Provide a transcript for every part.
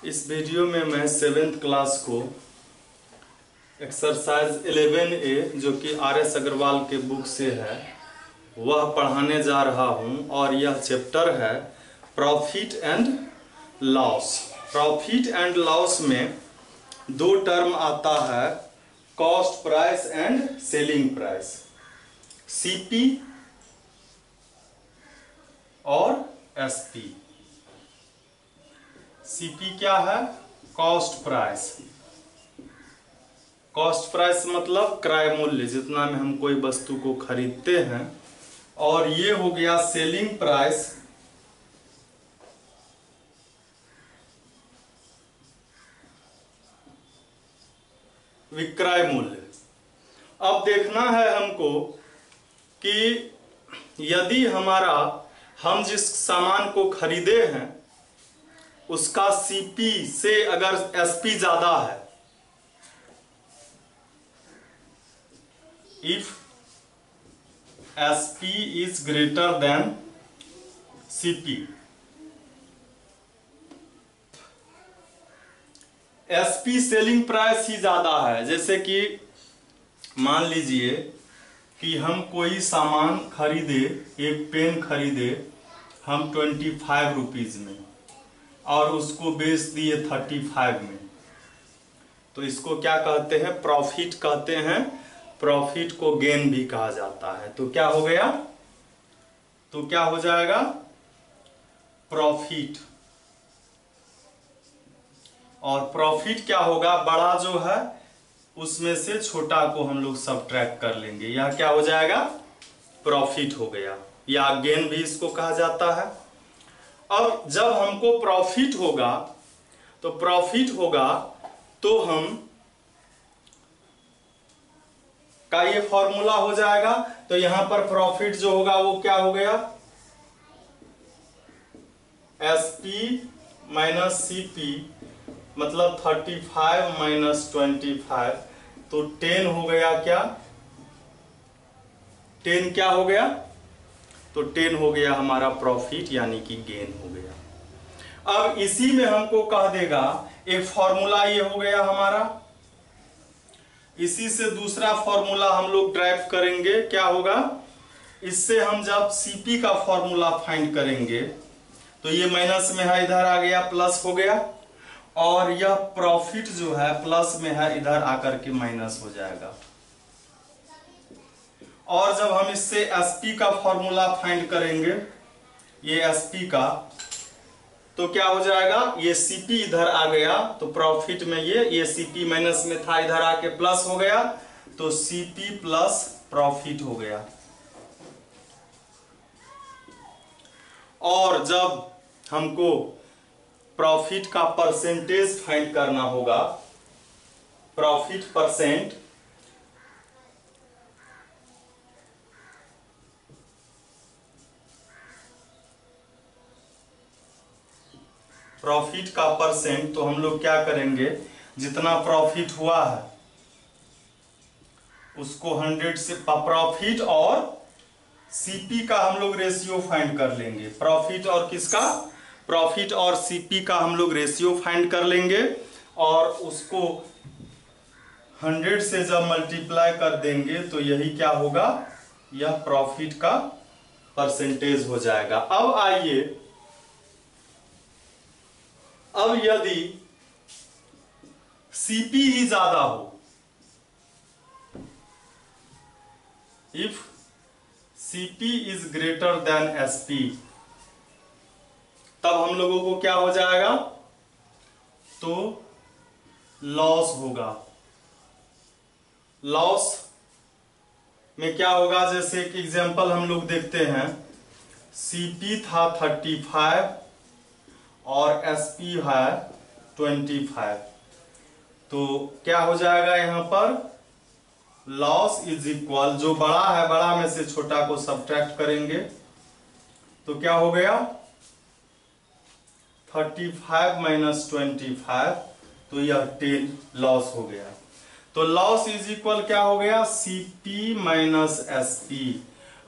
इस वीडियो में मैं 7th क्लास को एक्सरसाइज 11A जो कि RS अग्रवाल के बुक से है वह पढ़ाने जा रहा हूं और यह चैप्टर है profit and loss. Profit and loss में दो टर्म आता है, cost price and selling price, CP और SP। CP क्या है? Cost price. कॉस्ट प्राइस मतलब क्रय मूल्य, जितना में हम कोई वस्तु को खरीदते हैं, और ये हो गया सेलिंग प्राइस, विक्रय मूल्य। अब देखना है हमको कि यदि हम जिस सामान को खरीदे हैं उसका CP से अगर SP ज्यादा है, if SP is greater than CP, SP selling price ही ज्यादा है। जैसे कि मान लीजिए कि हम कोई सामान खरीदे, एक पेन खरीदे हम 25 रुपीज में और उसको बेच दिए 35 में, तो इसको क्या कहते हैं? प्रॉफिट कहते हैं। प्रॉफिट को गेन भी कहा जाता है। तो क्या हो गया? तो क्या हो जाएगा? प्रॉफिट। और प्रॉफिट क्या होगा? बड़ा जो है उसमें से छोटा को हम लोग सबट्रैक्ट कर लेंगे, यह क्या हो जाएगा? प्रॉफिट हो गया, या गेन भी इसको कहा जाता है। अब जब हमको प्रॉफिट होगा तो हम का ये फॉर्मूला हो जाएगा। तो यहां पर प्रॉफिट जो होगा वो क्या हो गया? SP माइनस CP मतलब 35 माइनस 25, तो 10 हो गया। क्या 10 क्या हो गया? तो 10 हो गया हमारा प्रॉफिट, यानी कि गेन हो गया। अब इसी में हमको कह देगा, एक फॉर्मूला ये हो गया हमारा, इसी से दूसरा फॉर्मूला हम लोग ड्राइव करेंगे। क्या होगा? इससे हम जब CP का फॉर्मूला फाइंड करेंगे तो ये माइनस में है, इधर आ गया प्लस हो गया, और यह प्रॉफिट जो है प्लस में है, इधर आकर के माइनस हो जाएगा। और जब हम इससे SP का फॉर्मूला फाइंड करेंगे, ये SP का, तो क्या हो जाएगा? ये CP इधर आ गया, तो प्रॉफिट में ये CP माइनस में था, इधर आके प्लस हो गया, तो CP प्लस प्रॉफिट हो गया। और जब हमको प्रॉफिट का परसेंटेज फाइंड करना होगा, प्रॉफिट परसेंट, प्रॉफिट का परसेंट, तो हम लोग क्या करेंगे? जितना प्रॉफिट हुआ है उसको 100 से, प्रॉफिट और CP का हम लोग रेशियो फाइंड कर लेंगे। प्रॉफिट और किसका? प्रॉफिट और CP का हम लोग रेशियो फाइंड कर लेंगे, और उसको 100 से जब मल्टीप्लाई कर देंगे तो यही क्या होगा? यह प्रॉफिट का परसेंटेज हो जाएगा। अब आइए, अब यदि CP ही ज्यादा हो, if CP is greater than SP, तब हम लोगों को क्या हो जाएगा? तो लॉस होगा। लॉस में क्या होगा? जैसे एक एग्जांपल हम लोग देखते हैं, CP था 35 और SP है 25, तो क्या हो जाएगा यहां पर? लॉस इज इक्वल, जो बड़ा है बड़ा में से छोटा को सबट्रैक्ट करेंगे, तो क्या हो गया? 35 माइनस 25, तो यह 10 लॉस हो गया। तो लॉस इज इक्वल क्या हो गया? CP minus SP।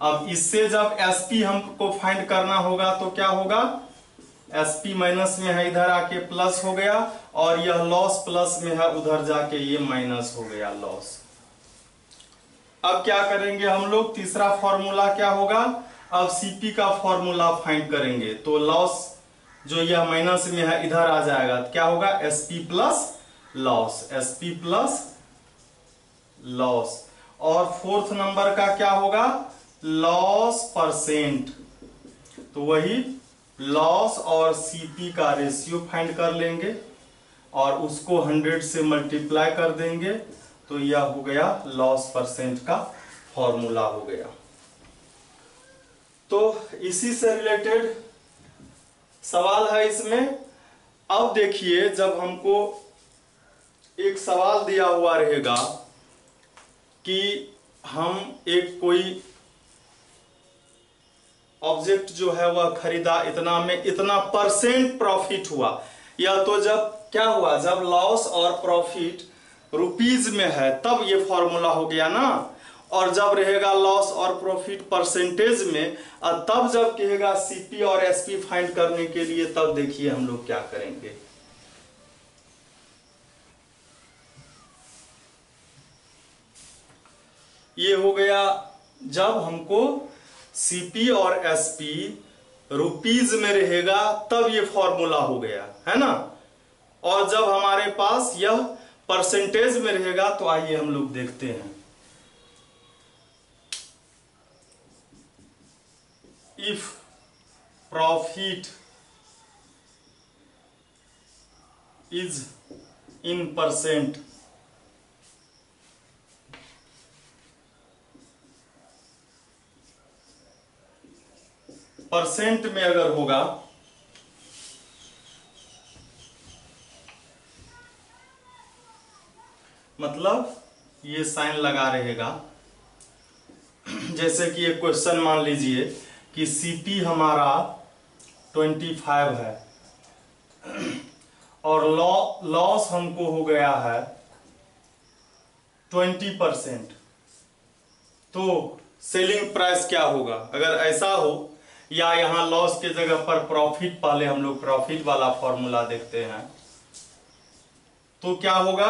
अब इससे जब SP हमको फाइंड करना होगा तो क्या होगा? एसपी माइनस में है इधर आके प्लस हो गया, और यह लॉस प्लस में है उधर जाके ये माइनस हो गया लॉस। अब क्या करेंगे हम लोग, तीसरा फॉर्मूला क्या होगा, अब सीपी का फॉर्मूला फाइंड करेंगे। तो लॉस जो यह माइनस में है इधर आ जाएगा, तो क्या होगा SP plus loss, SP plus loss. और फोर्थ नंबर का क्या होगा, लॉस परसेंट। तो वही लॉस और सीपी का रेशियो फाइंड कर लेंगे और उसको 100 से मल्टीप्लाई कर देंगे, तो यह हो गया लॉस परसेंट का फॉर्मूला हो गया। तो इसी से रिलेटेड सवाल है इसमें। अब देखिए, जब हमको एक सवाल दिया हुआ रहेगा कि हम एक कोई ऑब्जेक्ट जो है वह खरीदा, इतना में इतना परसेंट प्रॉफिट हुआ, या तो जब क्या हुआ, जब लॉस और प्रॉफिट रुपीज में है तब ये फॉर्मूला हो गया ना, और जब रहेगा लॉस और प्रॉफिट परसेंटेज में, और तब जब कहेगा सीपी और एसपी फाइंड करने के लिए, तब देखिए हम लोग क्या करेंगे। ये हो गया जब हमको सीपी और एसपी रुपीज में रहेगा तब ये फॉर्मूला हो गया, है ना। और जब हमारे पास यह परसेंटेज में रहेगा, तो आइए हम लोग देखते हैं। If profit is in percent, percent में अगर होगा, मतलब ये साइन लगा रहेगा। जैसे कि एक क्वेश्चन मान लीजिए कि सीपी हमारा 25 है और लॉस हमको हो गया है 20%, तो सेलिंग प्राइस क्या होगा। अगर ऐसा हो, या यहां लॉस के जगह पर प्रॉफिट, पहले हम लोग प्रॉफिट वाला फॉर्मूला देखते हैं, तो क्या होगा।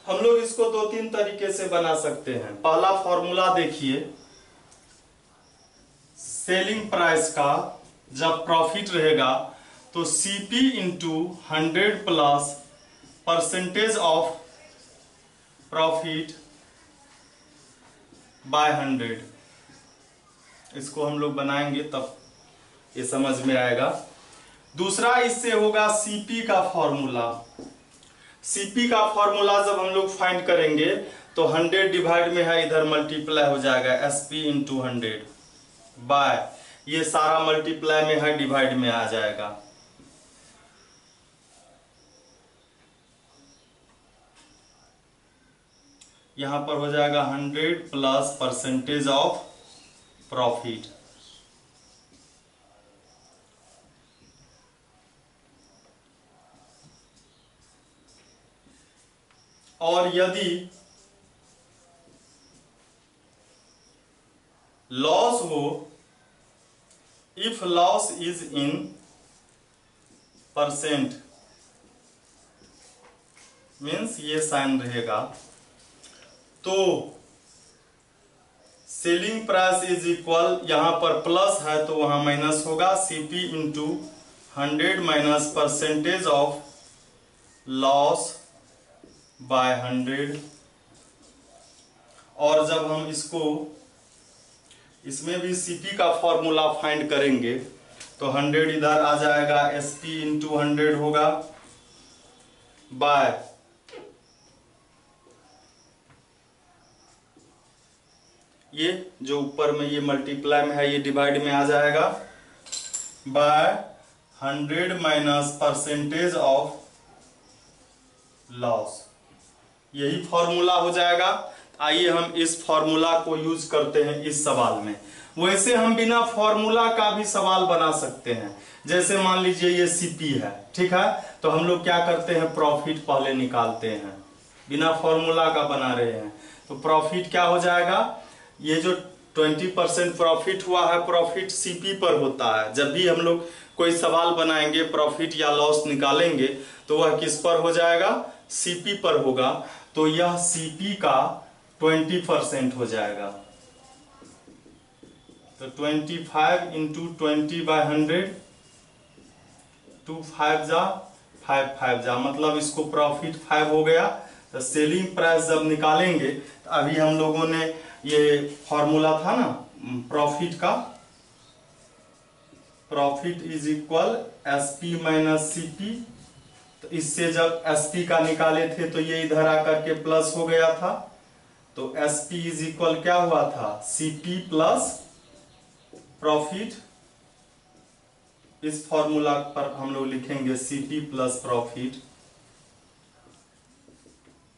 हम लोग इसको 2-3 तरीके से बना सकते हैं। पहला फॉर्मूला देखिए, सेलिंग प्राइस का जब प्रॉफिट रहेगा तो CP into 100 plus percentage of profit by 100। इसको हम लोग बनाएंगे तब ये समझ में आएगा। दूसरा इससे होगा सीपी का फॉर्मूला। सीपी का फॉर्मूला जब हम लोग फाइंड करेंगे तो 100 डिवाइड में है, इधर मल्टीप्लाई हो जाएगा एसपी इंटू 100 बाय, ये सारा मल्टीप्लाई में है, डिवाइड में आ जाएगा। यहां पर हो जाएगा 100 प्लस परसेंटेज ऑफ प्रॉफिट। और यदि लॉस हो, if loss is in percent, means ये साइन रहेगा, तो सेलिंग प्राइस इज इक्वल, यहां पर प्लस है तो वहां माइनस होगा, CP into 100 minus percentage of loss by 100। और जब हम इसको, इसमें भी सीपी का फॉर्मूला फाइंड करेंगे तो 100 इधर आ जाएगा, एसपी इंटू 100 होगा बाय, ये जो ऊपर में ये मल्टीप्लाई में है ये डिवाइड में आ जाएगा, by 100 minus percentage of loss. यही फॉर्मूला हो जाएगा। आइए हम इस फॉर्मूला को यूज करते हैं इस सवाल में। वैसे हम बिना फॉर्मूला का भी सवाल बना सकते हैं। जैसे मान लीजिए ये सीपी है, ठीक है, तो हम लोग क्या करते हैं, प्रॉफिट पहले निकालते हैं, बिना फॉर्मूला का बना रहे हैं। तो प्रॉफिट क्या हो जाएगा, ये जो 20% प्रॉफिट हुआ है, प्रॉफिट सीपी पर होता है। जब भी हम लोग कोई सवाल बनाएंगे, प्रॉफिट या लॉस निकालेंगे, तो वह किस पर हो जाएगा? सीपी पर होगा। तो यह सीपी का 20% हो जाएगा। तो 25 इंटू 20/100, 2 5 जा 5 5 जा, मतलब इसको प्रॉफिट 5 हो गया। तो सेलिंग प्राइस जब निकालेंगे, तो अभी हम लोगों ने ये फॉर्मूला था ना प्रॉफिट का, profit is equal SP minus CP. तो इससे जब एसपी का निकाले थे तो ये इधर आकर के प्लस हो गया था। तो एसपी इज इक्वल क्या हुआ था? CP plus profit. इस फॉर्मूला पर हम लोग लिखेंगे सीपी प्लस प्रॉफिट।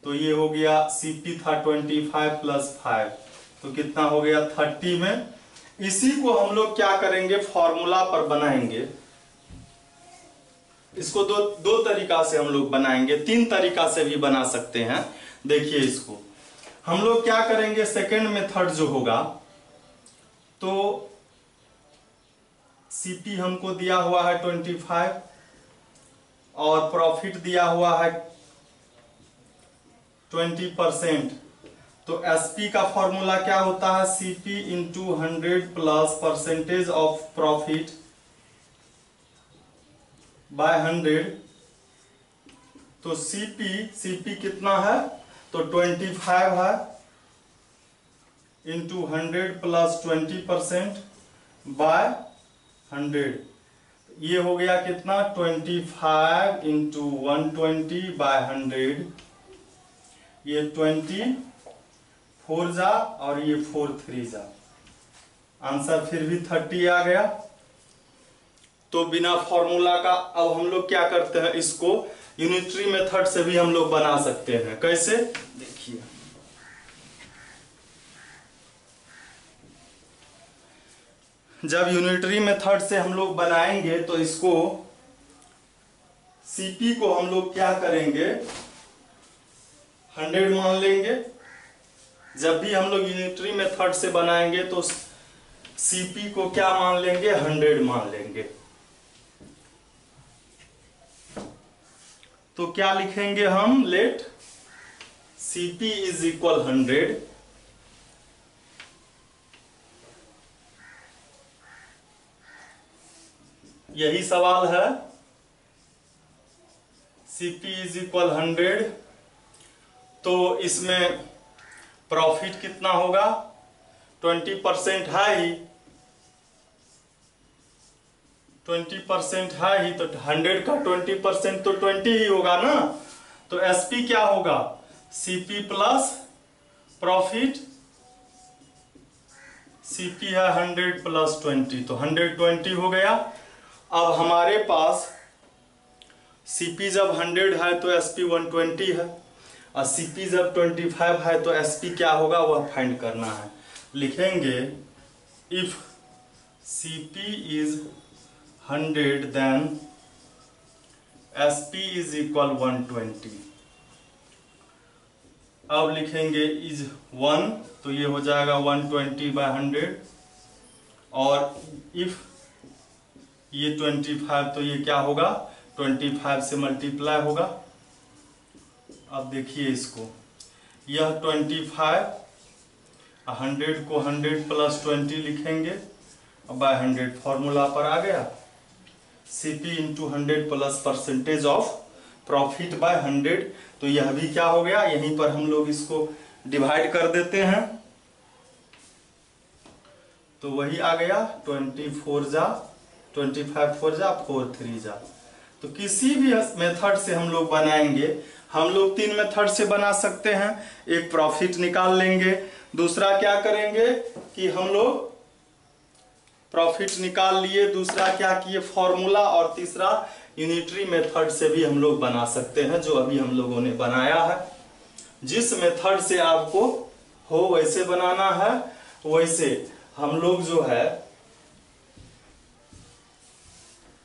तो ये हो गया, सीपी था 25 प्लस 5, तो कितना हो गया? 30 में। इसी को हम लोग क्या करेंगे? फॉर्मूला पर बनाएंगे। इसको दो तरीका से हम लोग बनाएंगे, 3 तरीका से भी बना सकते हैं। देखिए इसको हम लोग क्या करेंगे, सेकेंड मेथड जो होगा, तो सीपी हमको दिया हुआ है 25 और प्रॉफिट दिया हुआ है 20%। तो एसपी का फॉर्मूला क्या होता है? CP into 100 plus percentage of profit by 100। तो सीपी कितना है? तो 25 है इंटू 100 प्लस 20% बाय 100। ये हो गया कितना? 25 इंटू 120 बाय 100। ये 24 जा और ये 43 जा, आंसर फिर भी 30 आ गया। तो बिना फॉर्मूला का अब हम लोग क्या करते हैं, इसको यूनिटरी मेथड से भी हम लोग बना सकते हैं। कैसे? देखिए जब यूनिटरी मेथड से हम लोग बनाएंगे तो इसको सीपी को हम लोग क्या करेंगे? 100 मान लेंगे। जब भी हम लोग यूनिटरी मेथड से बनाएंगे तो सीपी को क्या मान लेंगे? 100 मान लेंगे। तो क्या लिखेंगे हम? लेट सीपी इज इक्वल 100 यही सवाल है। सीपी इज इक्वल 100, तो इसमें प्रॉफिट कितना होगा? 20% है ही, 20% है ही, तो 100 का 20% तो 20 ही होगा ना। तो एसपी क्या होगा? CP plus profit. सीपी है 100 प्लस 20, तो 120 हो गया। अब हमारे पास सीपी जब 100 है तो एसपी 120 है, और सीपी जब 25 है तो एसपी क्या होगा वह फाइंड करना है। लिखेंगे if CP is 100 then SP is equal 120। अब लिखेंगे इज 1, तो ये हो जाएगा 120/100, और इफ ये 25 तो ये क्या होगा? 25 से मल्टीप्लाई होगा। अब देखिए इसको, यह 25, 100 को 100 प्लस 20 लिखेंगे, बाय 100 फॉर्मूला पर आ गया। CP into 100 plus percentage of profit by 100। तो यह भी क्या हो गया? यहीं पर हम लोग इसको डिवाइड कर देते हैं, तो वही आ गया 24 जा 25 4 जा 4 3 जा। तो किसी भी मेथड से हम लोग बनाएंगे, हम लोग 3 मेथड से बना सकते हैं। एक प्रॉफिट निकाल लेंगे, दूसरा क्या करेंगे कि हम लोग प्रॉफिट निकाल लिए, दूसरा क्या किए फॉर्मूला, और तीसरा यूनिटरी मेथड से भी हम लोग बना सकते हैं, जो अभी हम लोगों ने बनाया है। जिस मेथड से आपको हो वैसे बनाना है। वैसे हम लोग जो है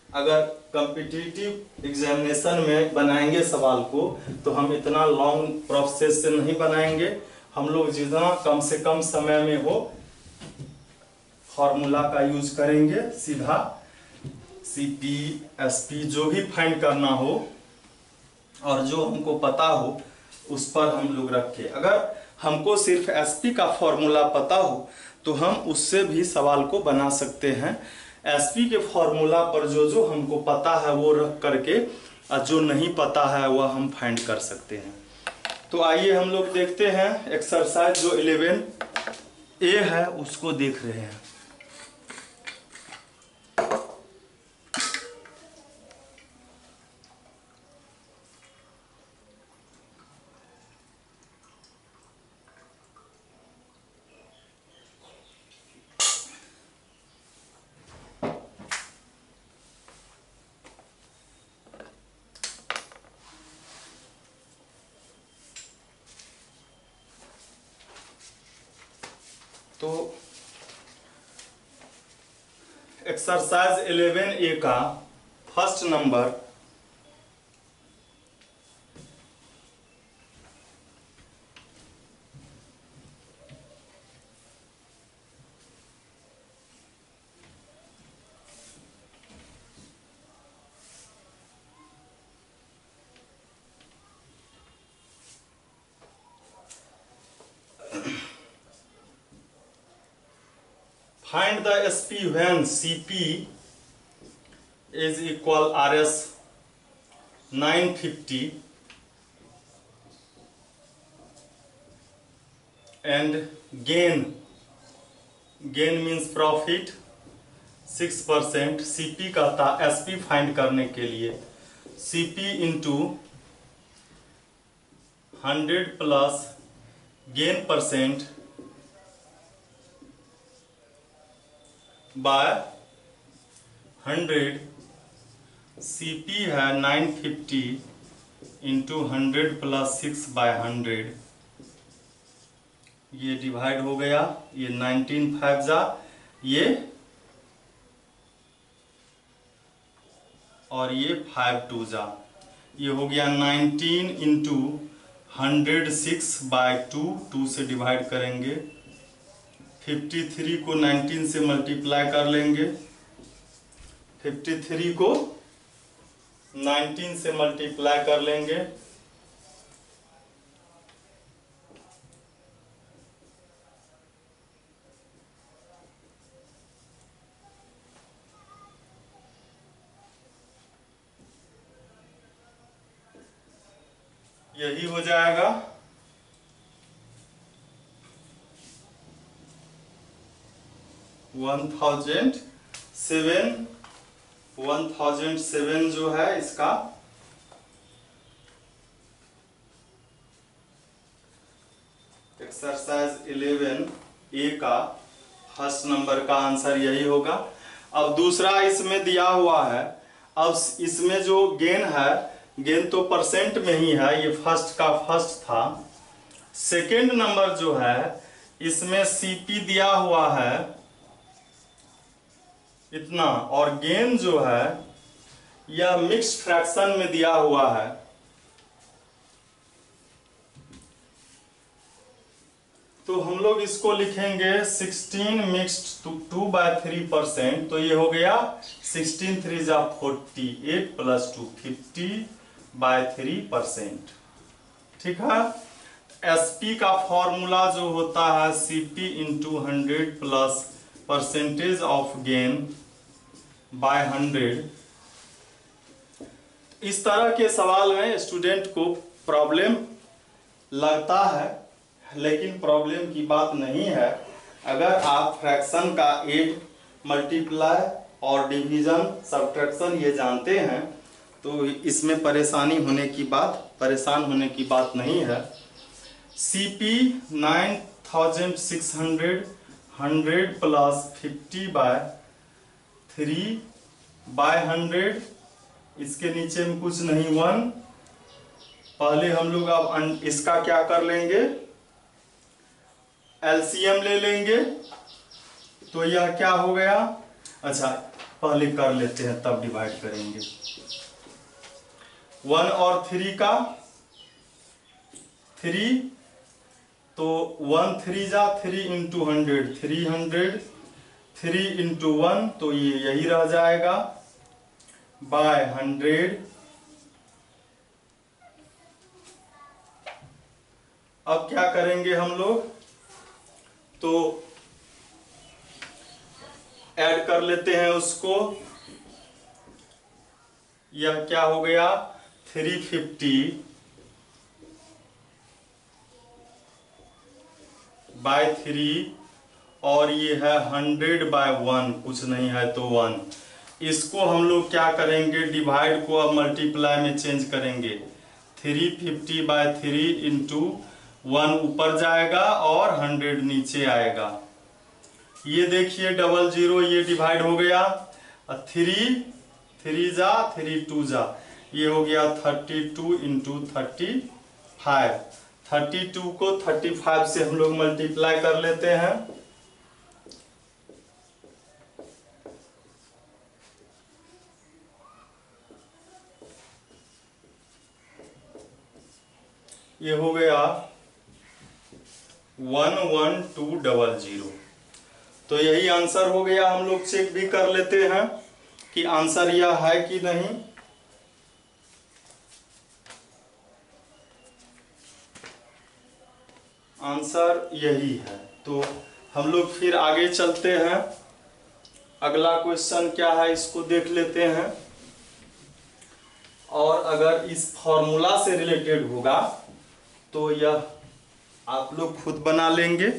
अगर कॉम्पिटिटिव एग्जामिनेशन में बनाएंगे सवाल को, तो हम इतना लॉन्ग प्रोसेस से नहीं बनाएंगे। हम लोग जितना कम से कम समय में हो फॉर्मूला का यूज करेंगे, सीधा CP SP जो भी फाइंड करना हो और जो हमको पता हो उस पर हम लोग रखें। अगर हमको सिर्फ SP का फॉर्मूला पता हो तो हम उससे भी सवाल को बना सकते हैं। SP के फॉर्मूला पर जो हमको पता है वो रख करके और जो नहीं पता है वह हम फाइंड कर सकते हैं। तो आइए हम लोग देखते हैं एक्सरसाइज जो 11A है उसको देख रहे हैं। तो एक्सरसाइज 11A का first number find the SP when CP is equal RS 950 and gain means profit 6%। CP कहता SP फाइंड करने के लिए CP into 100 plus gain percent by 100। CP है 950 इंटू 100 प्लस 6 बाय 100। ये डिवाइड हो गया, ये 19 5 जा, ये और ये 5 2 जा, ये हो गया 19 इंटू 100 6 बाय 2, 2 से डिवाइड करेंगे। 53 को 19 से मल्टीप्लाई कर लेंगे, 53 को 19 से मल्टीप्लाई कर लेंगे, यही हो जाएगा 1007 जो है इसका एक्सरसाइज 11A का फर्स्ट नंबर का आंसर यही होगा। अब दूसरा इसमें दिया हुआ है, अब इसमें जो गेन है, गेन तो परसेंट में ही है, ये फर्स्ट का फर्स्ट था। सेकेंड नंबर जो है इसमें CP दिया हुआ है इतना, और गेन जो है यह मिक्स्ड फ्रैक्शन में दिया हुआ है। तो हम लोग इसको लिखेंगे 16 मिक्स्ड 2/3%, तो ये हो गया 16 3 जा 48 प्लस 2 50/3%। ठीक है। SP का फॉर्मूला जो होता है CP into 100 plus percentage of gain by 100। इस तरह के सवाल में स्टूडेंट को प्रॉब्लम लगता है, लेकिन प्रॉब्लम की बात नहीं है। अगर आप फ्रैक्शन का ऐड, मल्टीप्लाई और डिवीजन, सब्ट्रैक्शन ये जानते हैं तो इसमें परेशान होने की बात नहीं है। CP 9600 100 प्लस 50/3/100, इसके नीचे में कुछ नहीं 1। पहले हम लोग अब इसका क्या कर लेंगे, LCM ले लेंगे, तो यह क्या हो गया, अच्छा पहले कर लेते हैं तब डिवाइड करेंगे। 1 और 3 का 3, तो 1 3 जा 3 इंटू 100 300, 3 इंटू 1 तो ये यही रह जाएगा बाय 100। अब क्या करेंगे हम लोग, तो ऐड कर लेते हैं उसको। यह क्या हो गया 350 बाय 3, और ये है 100 बाय 1, कुछ नहीं है तो 1। इसको हम लोग क्या करेंगे, डिवाइड को अब मल्टीप्लाई में चेंज करेंगे। 350 बाय 3 इंटू 1 ऊपर जाएगा और 100 नीचे आएगा। ये देखिए 00 ये डिवाइड हो गया, 3 जा 3 2 जा, ये हो गया 32 इंटू 35। 32 को 35 से हम लोग मल्टीप्लाई कर लेते हैं। ये हो गया 11200। तो यही आंसर हो गया। हम लोग चेक भी कर लेते हैं कि आंसर यह है कि नहीं। आंसर यही है। तो हम लोग फिर आगे चलते हैं। अगला क्वेश्चन क्या है इसको देख लेते हैं, और अगर इस फॉर्मूला से रिलेटेड होगा तो यह आप लोग खुद बना लेंगे।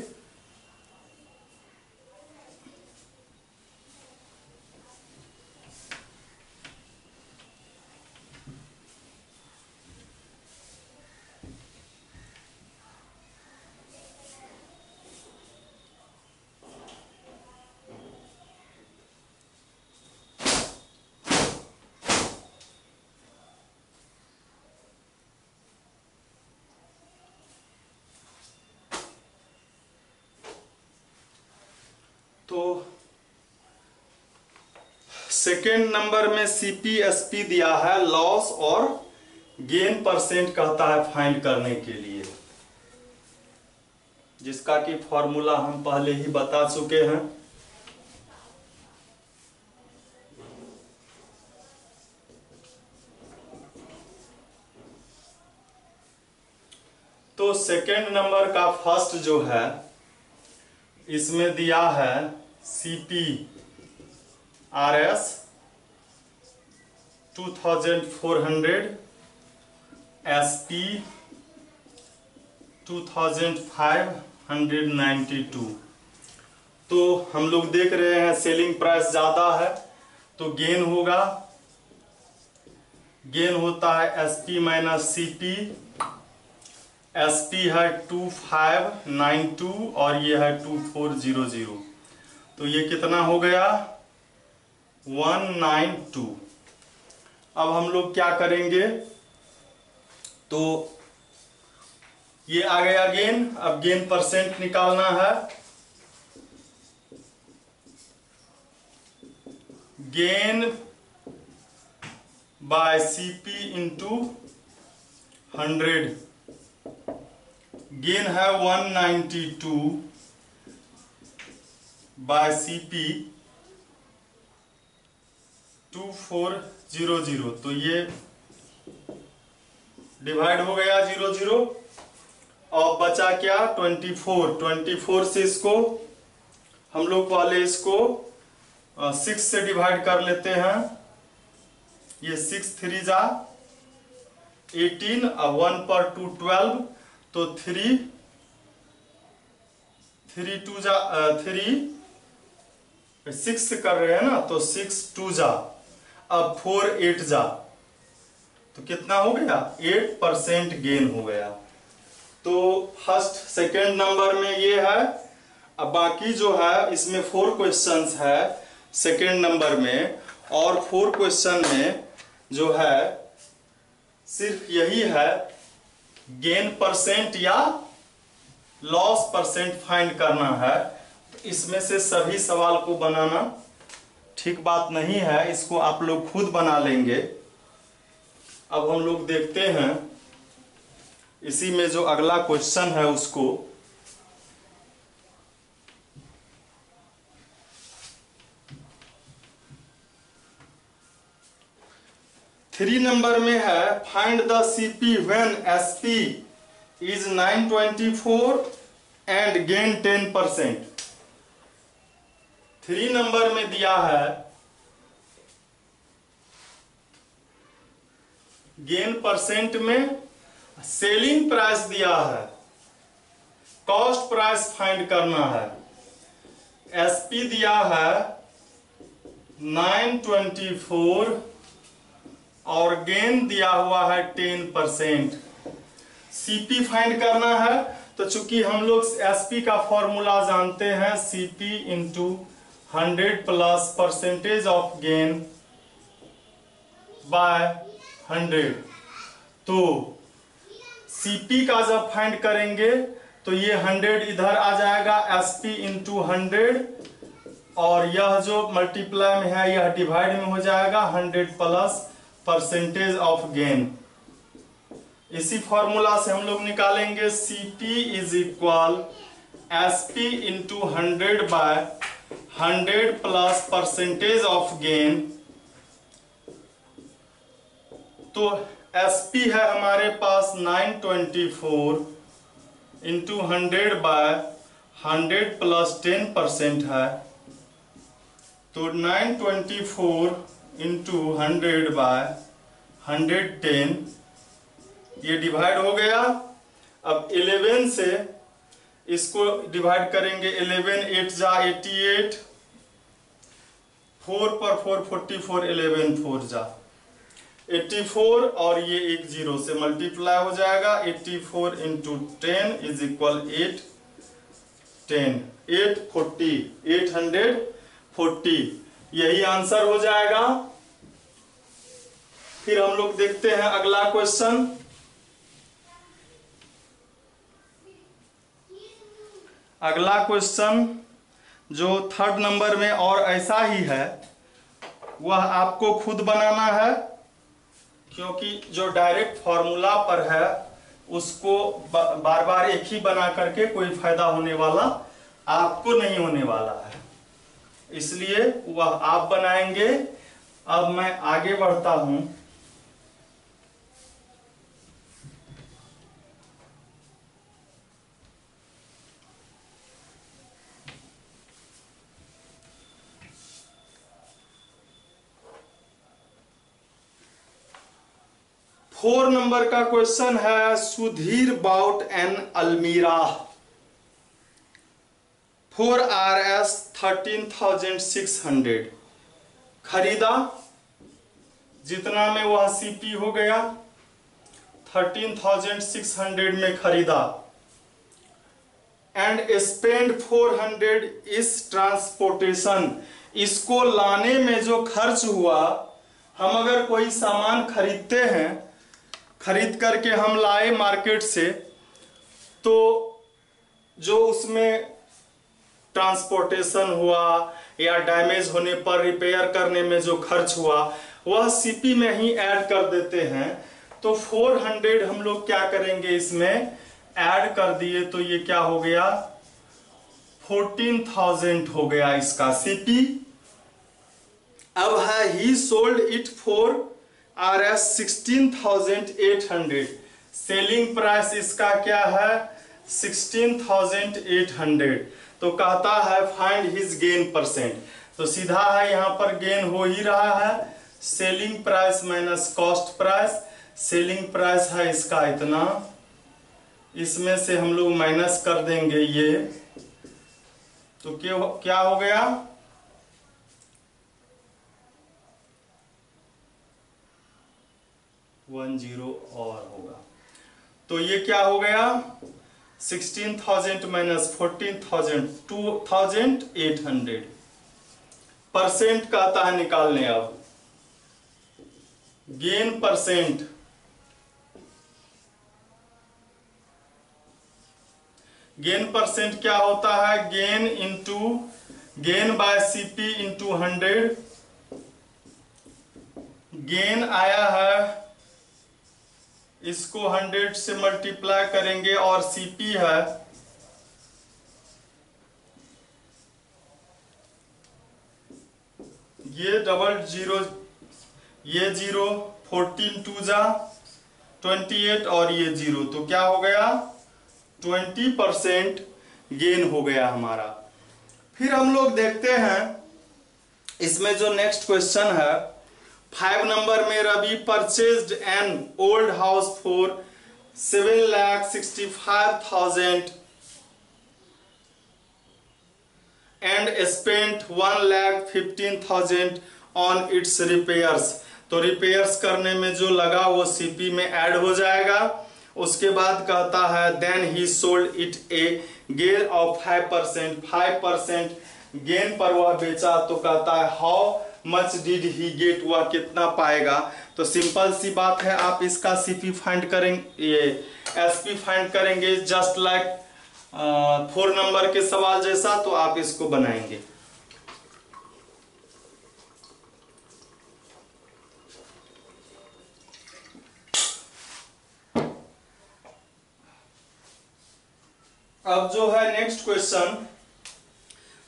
तो सेकेंड नंबर में सीपीएसपी दिया है, लॉस और गेन परसेंट कहता है फाइंड करने के लिए, जिसका कि फॉर्मूला हम पहले ही बता चुके हैं। तो सेकेंड नंबर का फर्स्ट जो है इसमें दिया है सीपी आरएस 2400, एसपी 2592। तो हम लोग देख रहे हैं सेलिंग प्राइस ज्यादा है तो गेन होगा। गेन होता है एसपी माइनस सीपी। एसपी है 2592 और ये है 2400। तो ये कितना हो गया 192। अब हम लोग क्या करेंगे, तो ये आ गया गेन। अब गेन परसेंट निकालना है। Gain by CP into 100। Gain है 192 बाय सीपी 2400। तो ये डिवाइड हो गया 00 और बचा क्या 24 से इसको हम लोग पहले इसको 6 से डिवाइड कर लेते हैं। ये 6 3 जा 18 और 1 पर 2 12, तो 3 2 जा 3 6 कर रहे हैं ना, तो 6 2 जा, अब 4 8 जा, तो कितना हो गया 8% गेन हो गया। तो फर्स्ट सेकेंड नंबर में ये है। अब बाकी जो है इसमें 4 क्वेश्चंस है सेकेंड नंबर में, और 4 क्वेश्चन में जो है सिर्फ यही है गेन परसेंट या लॉस परसेंट फाइंड करना है। तो इसमें से सभी सवाल को बनाना ठीक बात नहीं है, इसको आप लोग खुद बना लेंगे। अब हम लोग देखते हैं इसी में जो अगला क्वेश्चन है उसको। 3 नंबर में है find the CP when SP is 924 and gain 10%। 3 number में दिया है गेन परसेंट में सेलिंग प्राइस दिया है, कॉस्ट प्राइस फाइंड करना है। एसपी दिया है 924 और गेन दिया हुआ है 10%। सीपी फाइंड करना है, तो चूंकि हम लोग एसपी का फॉर्मूला जानते हैं, CP into 100 plus percentage of gain by 100। तो सीपी का जब फाइंड करेंगे तो ये 100 इधर आ जाएगा, एसपी इंटू 100, और यह जो मल्टीप्लाई में है यह डिवाइड में हो जाएगा, 100 प्लस परसेंटेज ऑफ गेन। इसी फॉर्मूला से हम लोग निकालेंगे CP is equal SP into 100 by 100 plus percentage of gain. तो एसपी है हमारे पास 924 इंटू 100 बाय 100 प्लस 10% है, तो 924 इंटू 100 बाय 110, ये डिवाइड हो गया। अब 11 से इसको डिवाइड करेंगे, 11 8 जा 88, 4 पर 4 44, 11 4 जा 84, और ये एक 0 से मल्टीप्लाई हो जाएगा। 84 इंटू 10 इज इक्वल 8 10 840 840, यही आंसर हो जाएगा। फिर हम लोग देखते हैं अगला क्वेश्चन। अगला क्वेश्चन जो 3rd नंबर में और ऐसा ही है, वह आपको खुद बनाना है, क्योंकि जो डायरेक्ट फॉर्मूला पर है उसको बार बार एक ही बना करके कोई फायदा होने वाला आपको नहीं होने वाला है, इसलिए वह आप बनाएंगे। अब मैं आगे बढ़ता हूं। फोर नंबर का क्वेश्चन है, सुधीर बाउट एन अलमीरा 4RS 13,600 खरीदा। जितना में वह सीपी हो गया, 13,600 में खरीदा। एंड स्पेंड 400 इस ट्रांसपोर्टेशन, इसको लाने में जो खर्च हुआ, हम अगर कोई सामान खरीदते हैं, खरीद करके हम लाए मार्केट से, तो जो उसमें ट्रांसपोर्टेशन हुआ या डैमेज होने पर रिपेयर करने में जो खर्च हुआ, वह सीपी में ही ऐड कर देते हैं। तो 400 हम लोग क्या करेंगे, इसमें ऐड कर दिए, तो ये क्या हो गया, 14,000 हो गया इसका सीपी। अब है ही sold it for RS 16,800, selling price इसका क्या है, 16,800। तो कहता है फाइंड हिज गेन परसेंट, तो सीधा है यहाँ पर गेन हो ही रहा है, selling price minus cost price. Selling price है इसका इतना, इसमें से हम लोग माइनस कर देंगे ये, तो क्या हो गया, 10 और होगा। तो ये क्या हो गया, 16,000 माइनस 14,000, 2,800। परसेंट कहता है निकालने। अब गेन परसेंट, गेन परसेंट क्या होता है, gain into gain by CP into 100। Gain आया है, इसको 100 से मल्टीप्लाई करेंगे, और सीपी है ये 00, ये 0, 14 2 जा 28 और ये 0, तो क्या हो गया 20% गेन हो गया हमारा। फिर हम लोग देखते हैं इसमें जो नेक्स्ट क्वेश्चन है 5 नंबर में, Ravi purchased an old house for 7,65,000 and spent 1,15,000 on its repairs. तो रिपेयर्स करने में जो लगा वो सीपी में ऐड हो जाएगा। उसके बाद कहता है then he sold it a gain of 5%, 5% gain पर वह बेचा। तो कहता है how much did he get, वह कितना पाएगा। तो सिंपल सी बात है, आप इसका सीपी फाइंड करेंगे, ये एसपी फाइंड करेंगे जस्ट लाइक 4 नंबर के सवाल जैसा। तो आप इसको बनाएंगे। अब जो है नेक्स्ट क्वेश्चन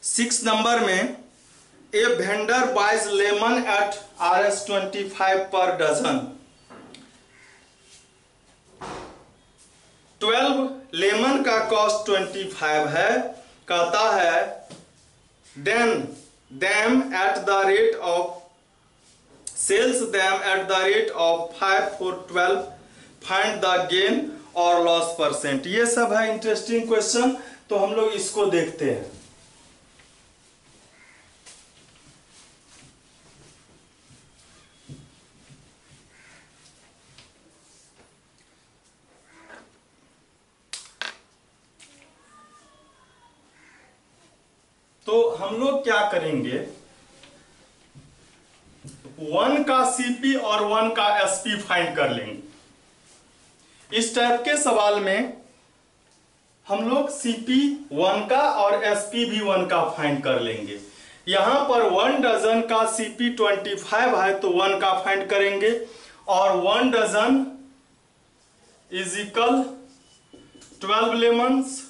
6 नंबर में, a vendor buys lemon at Rs25 per dozen. 12 lemon का कॉस्ट 25 है। कहता है then them at the rate of sells them at the rate of 5 for 12, find the gain और लॉस परसेंट। ये सब है interesting question, तो हम लोग इसको देखते हैं। तो हम लोग क्या करेंगे, 1 का सीपी और 1 का एसपी फाइंड कर लेंगे। इस टाइप के सवाल में हम लोग सीपी 1 का और एसपी भी 1 का फाइंड कर लेंगे। यहां पर 1 डजन का सीपी 25 है तो 1 का फाइंड करेंगे, और 1 डजन इज इक्वल 12 लेमन्स।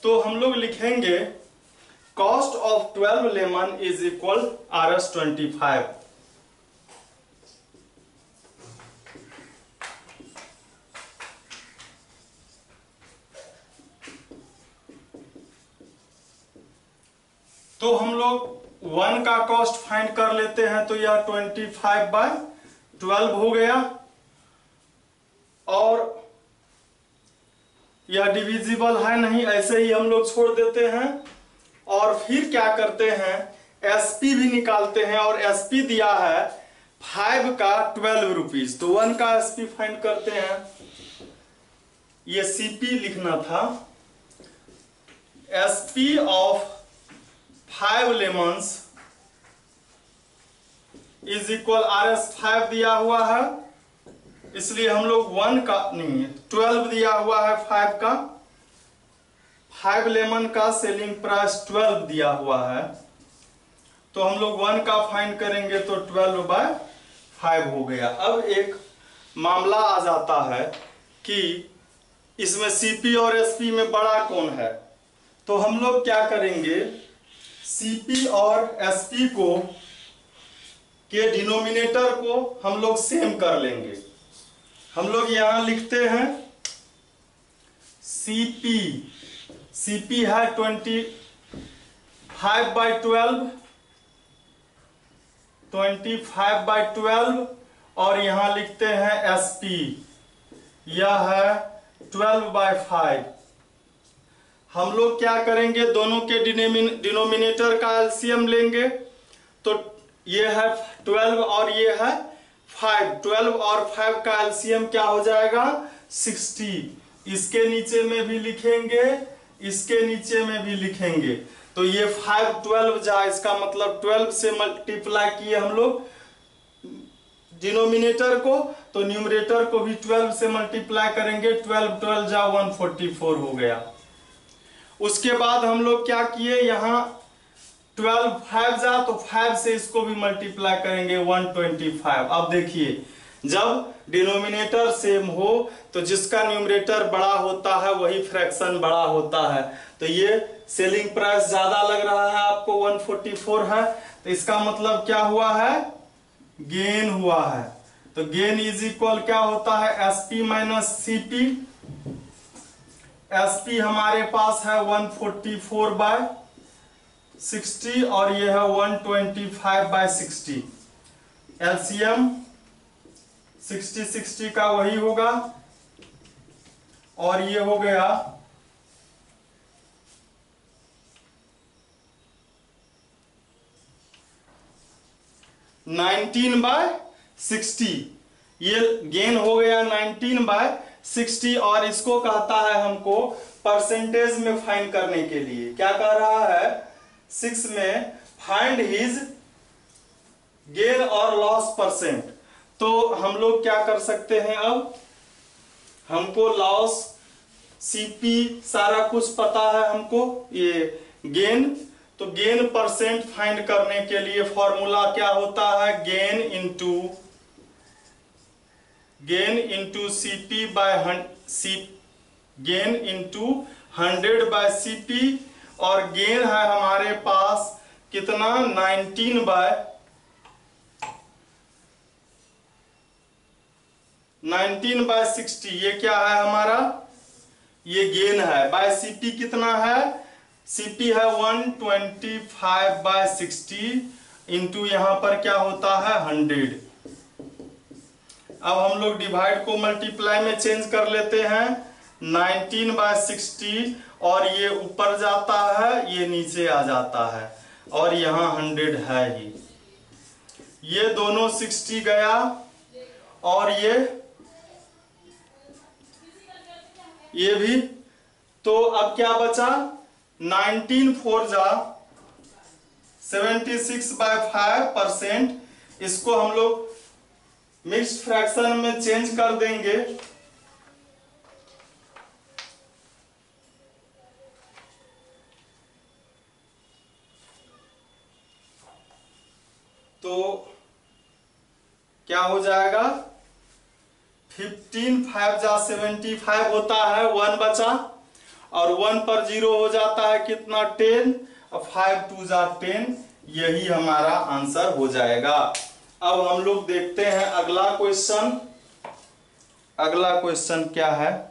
तो हम लोग लिखेंगे cost of 12 lemon is equal Rs25। तो हम लोग 1 का कॉस्ट फाइंड कर लेते हैं। तो यह 25/12 हो गया, और यह डिविजिबल है नहीं, ऐसे ही हम लोग छोड़ देते हैं। और फिर क्या करते हैं, एसपी भी निकालते हैं, और एसपी दिया है 5 का 12 रुपीज। तो 1 का एसपी फाइंड करते हैं। ये सीपी लिखना था, SP of 5 lemons is equal Rs5 दिया हुआ है, इसलिए हम लोग 1 का नहीं, 12 दिया हुआ है 5 का। 5 लेमन का सेलिंग प्राइस 12 दिया हुआ है, तो हम लोग 1 का फाइंड करेंगे तो 12/5 हो गया। अब एक मामला आ जाता है कि इसमें सीपी और एसपी में बड़ा कौन है। तो हम लोग क्या करेंगे, सीपी और एसपी को के डिनोमिनेटर को हम लोग सेम कर लेंगे। हम लोग यहां लिखते हैं सीपी, सीपी है 25/12, 25/12, और यहां लिखते हैं एसपी, यह है 12/5। हम लोग क्या करेंगे, दोनों के डिनोमिनेटर का एलसीएम लेंगे। तो ये है 12 और ये है 5, 12 और 5 का एलसीएम क्या हो जाएगा 60। इसके नीचे में भी लिखेंगे, इसके नीचे में भी लिखेंगे। तो ये 5 12 जा, इसका मतलब 12 से मल्टीप्लाई किए हम लोग डिनोमिनेटर को, तो न्यूमरेटर को भी 12 से मल्टीप्लाई करेंगे। 12 12 जा 144 हो गया। उसके बाद हम लोग क्या किए, यहाँ 12 5 जा, तो 5 से इसको भी मल्टीप्लाई करेंगे 125। अब देखिए, जब डिनोमिनेटर सेम हो तो जिसका न्यूमरेटर बड़ा होता है वही फ्रैक्शन बड़ा होता है। तो ये सेलिंग प्राइस ज्यादा लग रहा है आपको, 144 है, तो इसका मतलब क्या हुआ है, गेन हुआ है। तो गेन इज इक्वल क्या होता है, एसपी माइनस सीपी। एसपी हमारे पास है 144/60 और ये है 125/60। एलसीएम 60 का वही होगा और ये हो गया 19/60। ये गेन हो गया 19/60 और इसको कहता है हमको परसेंटेज में फाइंड करने के लिए। क्या कह रहा है 6 में, फाइंड हिज गेन और लॉस परसेंट। तो हम लोग क्या कर सकते हैं, अब हमको लॉस सीपी सारा कुछ पता है हमको, ये गेन, तो गेन परसेंट फाइंड करने के लिए फॉर्मूला क्या होता है, gain into CP by gain into 100/सीपी। और गेन है हमारे पास कितना, 19/60। ये क्या है हमारा, ये गेन है। बाय सीपी कितना है, सीपी है 125/60 इंटू यहां पर क्या होता है 100। अब हम लोग डिवाइड को मल्टीप्लाई में चेंज कर लेते हैं, 19/60 और ये ऊपर जाता है, ये नीचे आ जाता है और यहां 100 है ही। ये दोनों 60 गया और ये भी। तो अब क्या बचा, 19 4 जा 76/5%। इसको हम लोग मिक्स्ड फ्रैक्शन में चेंज कर देंगे। तो क्या हो जाएगा, 15 5 जा 75 होता है, 1 बचा और 1 पर 0 हो जाता है कितना, 10 और 5 2 जा 10। यही हमारा आंसर हो जाएगा। अब हम लोग देखते हैं अगला क्वेश्चन। अगला क्वेश्चन क्या है,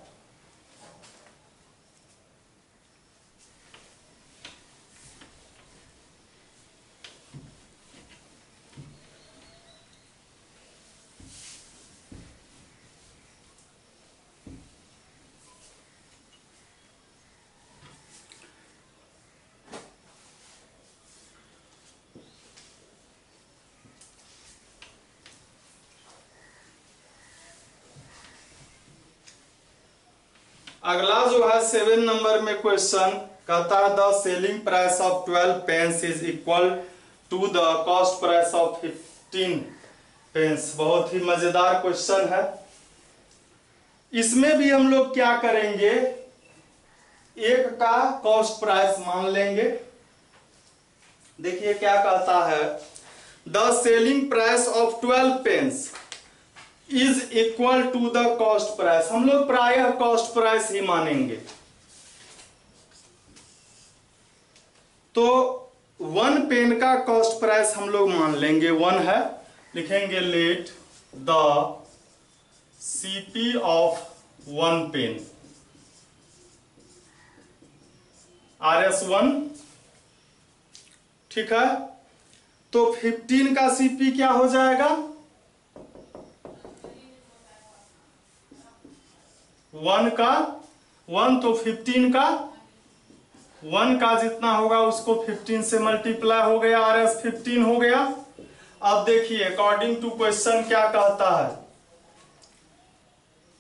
अगला जो है 7 नंबर में क्वेश्चन कहता है the selling price of 12 pens is equal to the cost price of 15 pens. बहुत ही मजेदार क्वेश्चन है। इसमें भी हम लोग क्या करेंगे, एक का कॉस्ट प्राइस मान लेंगे। देखिए क्या कहता है, the selling price of 12 pens is equal to the cost price. हम लोग प्रायः कॉस्ट प्राइस ही मानेंगे। तो 1 पेन का कॉस्ट प्राइस हम लोग मान लेंगे 1 है, लिखेंगे let the CP of 1 pen RS1। ठीक है, तो 15 का सीपी क्या हो जाएगा, 1 का 1 तो 15 का 1 का जितना होगा उसको 15 से मल्टीप्लाई हो गया, RS 15 हो गया। अब देखिए अकॉर्डिंग टू क्वेश्चन क्या कहता है,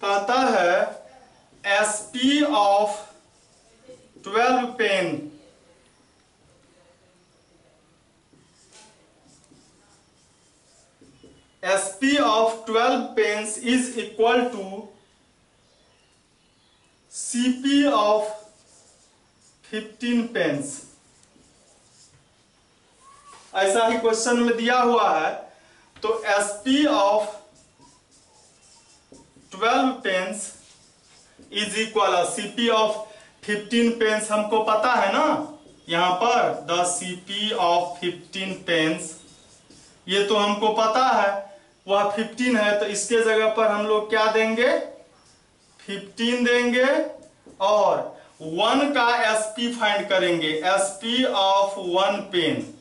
कहता है SP of 12 pen SP of 12 pens is equal to CP of 15 pens. ऐसा ही क्वेश्चन में दिया हुआ है। तो SP of 12 pens is equal, CP of 15 pens हमको पता है ना, यहां पर द सीपी ऑफ 15 पेन्स ये तो हमको पता है वह 15 है, तो इसके जगह पर हम लोग क्या देंगे, 15 देंगे और 1 का एसपी फाइंड करेंगे, एसपी ऑफ 1 पेन।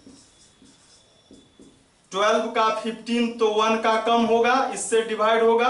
12 का 15 तो 1 का कम होगा, इससे डिवाइड होगा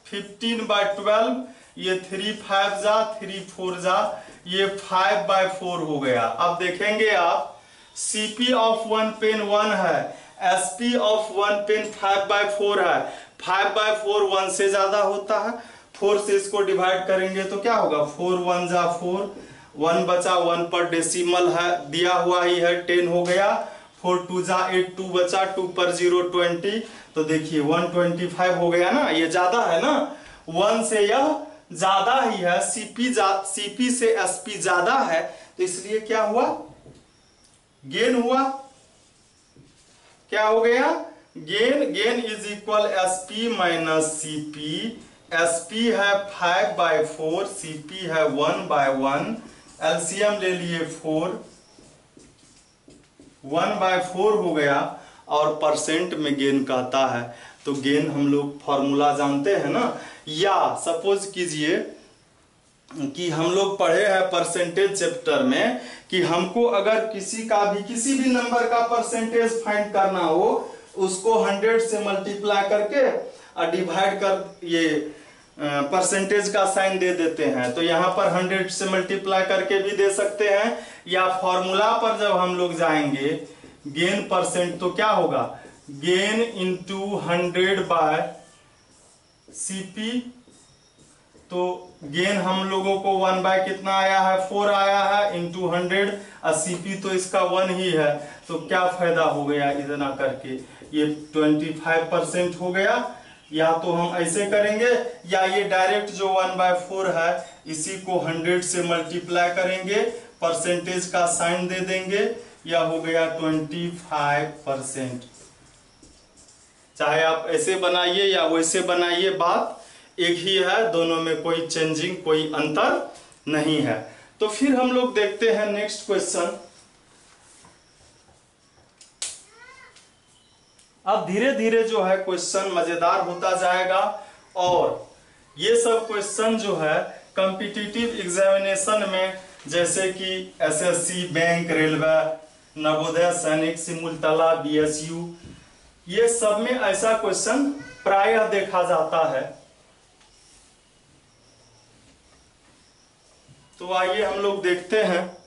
15/12, ये 3 5 जा 3 4 जा, ये 5/4 हो गया। अब देखेंगे आप CP ऑफ 1 पेन 1 है, SP ऑफ 1 पेन 5/4 है, 5/4 1 से ज्यादा होता है, 4 से इसको डिवाइड करेंगे तो क्या होगा, 4 1 जा 4, 1 बचा, 1 पर डेसिमल है दिया हुआ ही है, 10 हो गया, 4 2 जा 8, 2 बचा, 2 पर 0 20, तो देखिए 125 हो गया ना, ये ज्यादा है ना, 1 से यह ज्यादा ही है, CP से SP ज्यादा है, तो इसलिए क्या हुआ, गेन हुआ। क्या हो गया, gain is equal SP minus CP, SP है 5/4, CP है 1/1, एलसीएम ले लिए 4, 1/4 हो गया, और परसेंट में गेन कहता है, तो गेन हम लोग फॉर्मूला जानते हैं ना। या सपोज कीजिए कि हम लोग पढ़े हैं परसेंटेज चैप्टर में कि हमको अगर किसी भी नंबर का परसेंटेज फाइंड करना हो, उसको 100 से मल्टीप्लाई करके और डिवाइड कर ये परसेंटेज का साइन दे देते हैं, तो यहाँ पर 100 से मल्टीप्लाई करके भी दे सकते हैं, या फॉर्मूला पर जब हम लोग जाएंगे गेन परसेंट, तो क्या होगा, गेन इंटू 100/CP, तो गेन हम लोगों को 1 बाय कितना आया है, 4 आया है, इंटू 100, और CP तो इसका 1 ही है, तो क्या फायदा हो गया इतना करके, ये 25% हो गया। या तो हम ऐसे करेंगे, या ये डायरेक्ट जो 1/4 है इसी को 100 से मल्टीप्लाई करेंगे, परसेंटेज का साइन दे देंगे, या हो गया 25%। चाहे आप ऐसे बनाइए या वैसे बनाइए, बात एक ही है, दोनों में कोई चेंजिंग, कोई अंतर नहीं है। तो फिर हम लोग देखते हैं नेक्स्ट क्वेश्चन। अब धीरे धीरे जो है क्वेश्चन मजेदार होता जाएगा, और ये सब क्वेश्चन जो है कॉम्पिटिटिव एग्जामिनेशन में, जैसे कि SSC, बैंक, रेलवे, नवोदय, सैनिक, सिमुलतला, BSU, ये सब में ऐसा क्वेश्चन प्रायः देखा जाता है। तो आइए हम लोग देखते हैं।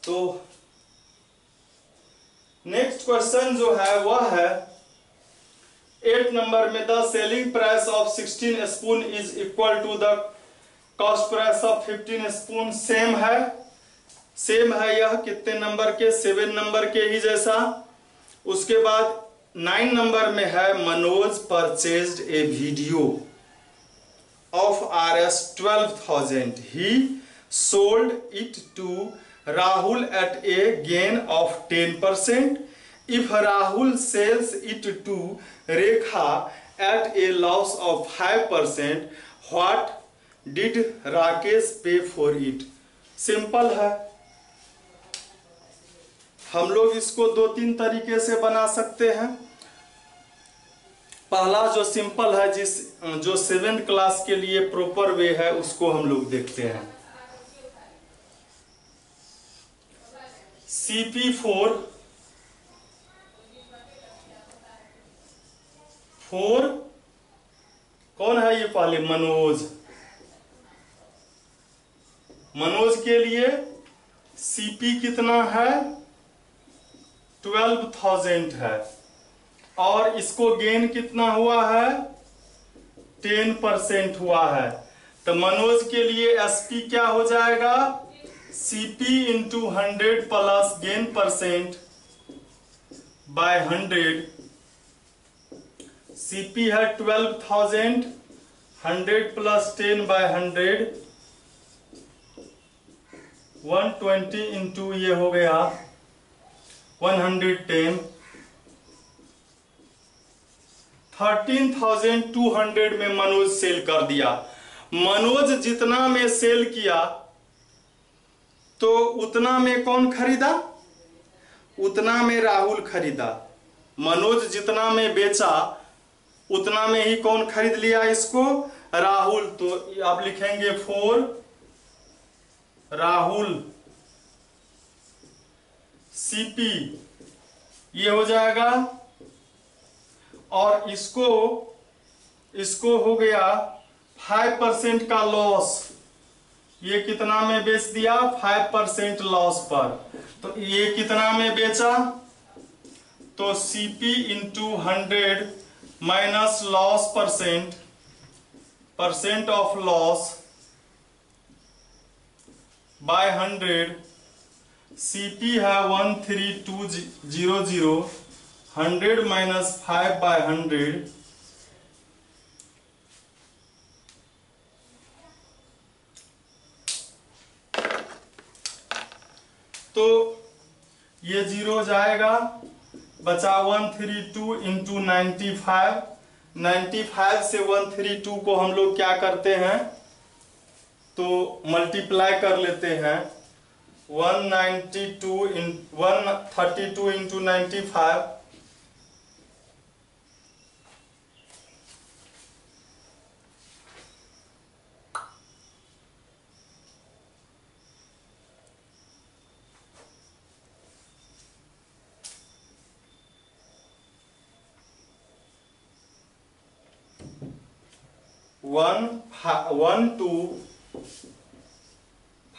तो नेक्स्ट क्वेश्चन जो है वह है 8 नंबर में, the selling price of 16 spoon is equal to the cost price of 15 spoon. Same है यह कितने नंबर के, 7 नंबर के ही जैसा। उसके बाद 9 नंबर में है, Manoj purchased a video of Rs 12,000, he sold it to Rahul at a gain of 10%. If Rahul sells it to Rekha at a loss of 5%, what did Rakesh pay for it? Simple है, हम लोग इसको 2-3 तरीके से बना सकते हैं। पहला जो सिंपल है, जो 7th क्लास के लिए प्रॉपर वे है, उसको हम लोग देखते हैं। CP4 कौन है ये, पहले मनोज के लिए CP कितना है, 12,000 है, और इसको गेन कितना हुआ है, 10% हुआ है। तो मनोज के लिए SP क्या हो जाएगा, CP into 100 plus gain percent by 100। CP है 12,000, 100 प्लस 10 बाय 100, 120 इंटू ये हो गया 110, 13,200 में मनोज सेल कर दिया। मनोज जितना में सेल किया तो उतना में कौन खरीदा? उतना में राहुल खरीदा। मनोज जितना में बेचा उतना में ही कौन खरीद लिया इसको? राहुल। तो आप लिखेंगे फॉर राहुल सीपी, ये हो जाएगा। और इसको हो गया 5% का लॉस। ये कितना में बेच दिया? 5% लॉस पर। तो ये कितना में बेचा? तो CP into 100 minus loss percent of loss by 100। CP है 13200, 100 माइनस 5 बाय 100 तो ये 0 जाएगा, बचा 132 इंटू 95। 95 से 132 को हम लोग क्या करते हैं तो मल्टीप्लाई कर लेते हैं। 132 इंटू 95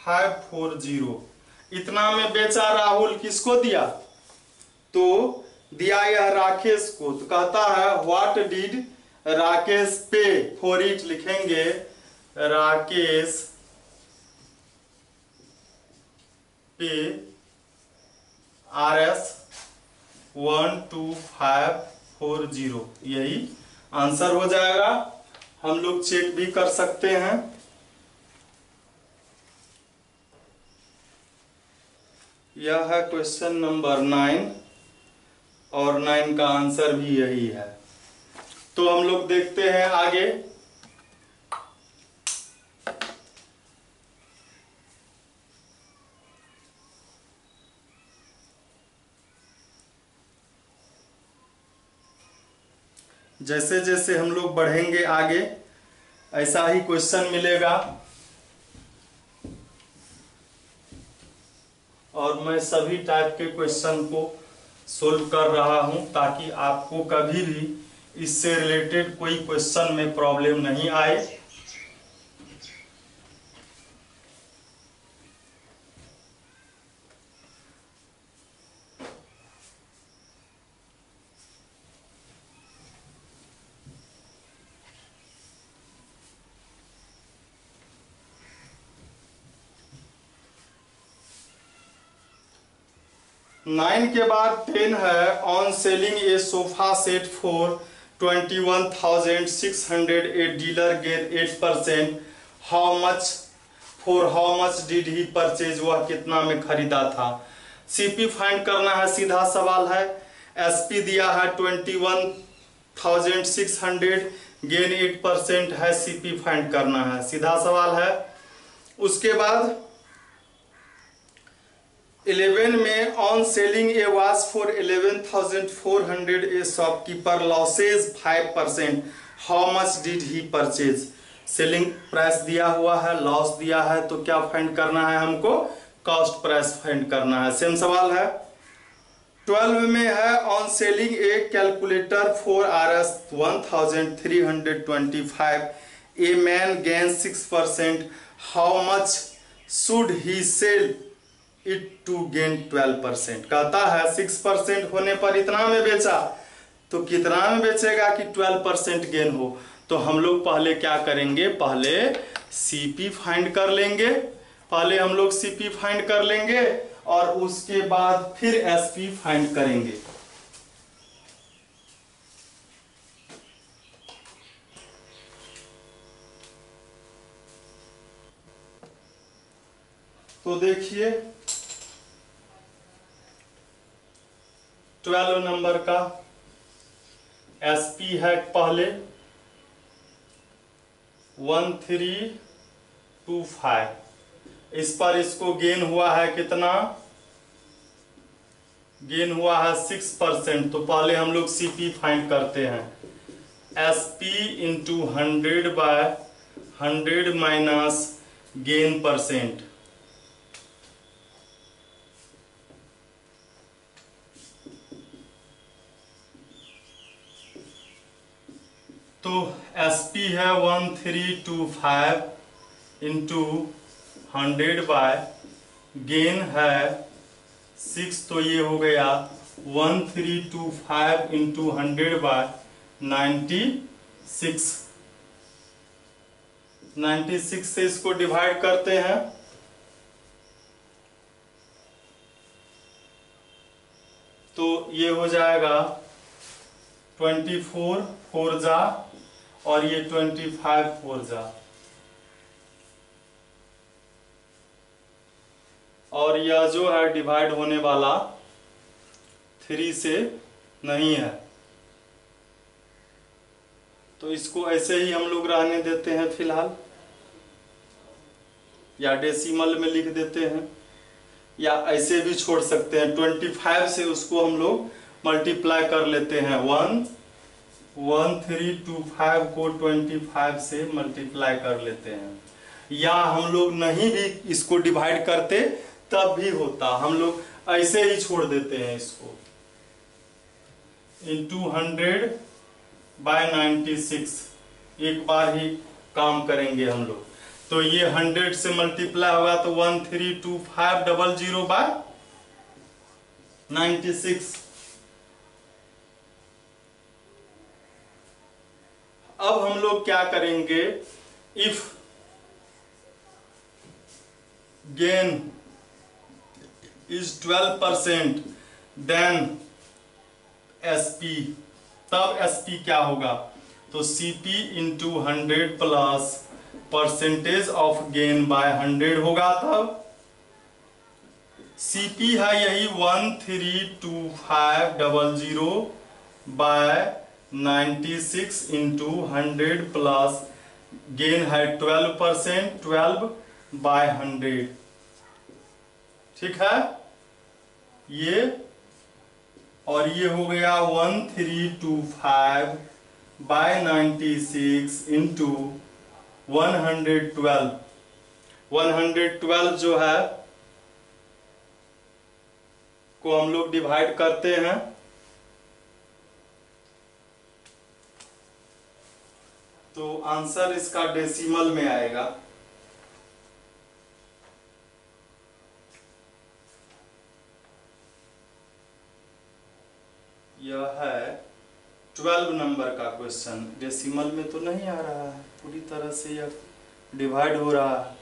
12540 इतना में बेचा राहुल। किसको दिया? तो दिया यह राकेश को। तो कहता है व्हाट डिड राकेश पे फॉर इट, लिखेंगे राकेश पे RS 12540, यही आंसर हो जाएगा। हम लोग चेक भी कर सकते हैं। यह है क्वेश्चन नंबर 9 और 9 का आंसर भी यही है। तो हम लोग देखते हैं आगे। जैसे जैसे हम लोग बढ़ेंगे आगे ऐसा ही क्वेश्चन मिलेगा और मैं सभी टाइप के क्वेश्चन को सोल्व कर रहा हूं ताकि आपको कभी भी इससे रिलेटेड कोई क्वेश्चन में प्रॉब्लम नहीं आए। नाइन के बाद 10 है on selling A sofa set for 21,600 a dealer gain 8%। How much did he purchase, वह कितना में खरीदा था। सीपी फाइंड करना है, सीधा सवाल है। एसपी दिया है 21,600, गेन 8% है, सीपी फाइंड करना है, सीधा सवाल है। उसके बाद 11 में on selling A watch for 11,400 A shopkeeper losses 5%। How much did he purchase. Selling price दिया हुआ है, लॉस दिया है, तो क्या फाइंड करना है हमको? कॉस्ट प्राइस फाइंड करना है। सेम सवाल है। 12 में है on selling a calculator for RS 1,325 a man gain 6%। How much should he sell it to gain 12%। कहता है 6% होने पर इतना में बेचा, तो कितना में बेचेगा कि 12% गेन हो। तो हम लोग पहले क्या करेंगे, पहले सीपी फाइंड कर लेंगे। पहले हम लोग सीपी फाइंड कर लेंगे और उसके बाद फिर एसपी फाइंड करेंगे। तो देखिए 12 नंबर का SP है पहले 1325, इस पर इसको गेन हुआ है कितना, गेन हुआ है 6%। तो पहले हम लोग CP फाइंड करते हैं, SP into 100/100 minus gain percent. तो SP है 1325 इंटू 100 गेन है 6, तो ये हो गया 1325 इंटू 100/96। 96 से इसको डिवाइड करते हैं, तो ये हो जाएगा 24 4 जा और ये 25 4 जा, और यह जो है डिवाइड होने वाला 3 से नहीं है, तो इसको ऐसे ही हम लोग रहने देते हैं फिलहाल, या डेसिमल में लिख देते हैं, या ऐसे भी छोड़ सकते हैं। 25 से उसको हम लोग मल्टीप्लाई कर लेते हैं, 1325 को 25 से मल्टीप्लाई कर लेते हैं, या हम लोग नहीं भी इसको डिवाइड करते तब भी होता, हम लोग ऐसे ही छोड़ देते हैं इसको, इंटू 100/96 एक बार ही काम करेंगे हम लोग। तो ये 100 से मल्टीप्लाई होगा तो 132500/96। अब हम लोग क्या करेंगे, if gain is 12% then SP, तब SP क्या होगा, तो CP into 100 plus percentage of gain by 100 होगा। तब CP है यही 132500/96 इंटू 100 प्लस गेन है 12%, 12/100, ठीक है ये, और ये हो गया 1325/96 इंटू 112। 112 जो है को हम लोग डिवाइड करते हैं, तो आंसर इसका डेसिमल में आएगा। यह है 12 नंबर का क्वेश्चन, डेसिमल में तो नहीं आ रहा है, पूरी तरह से यह डिवाइड हो रहा है।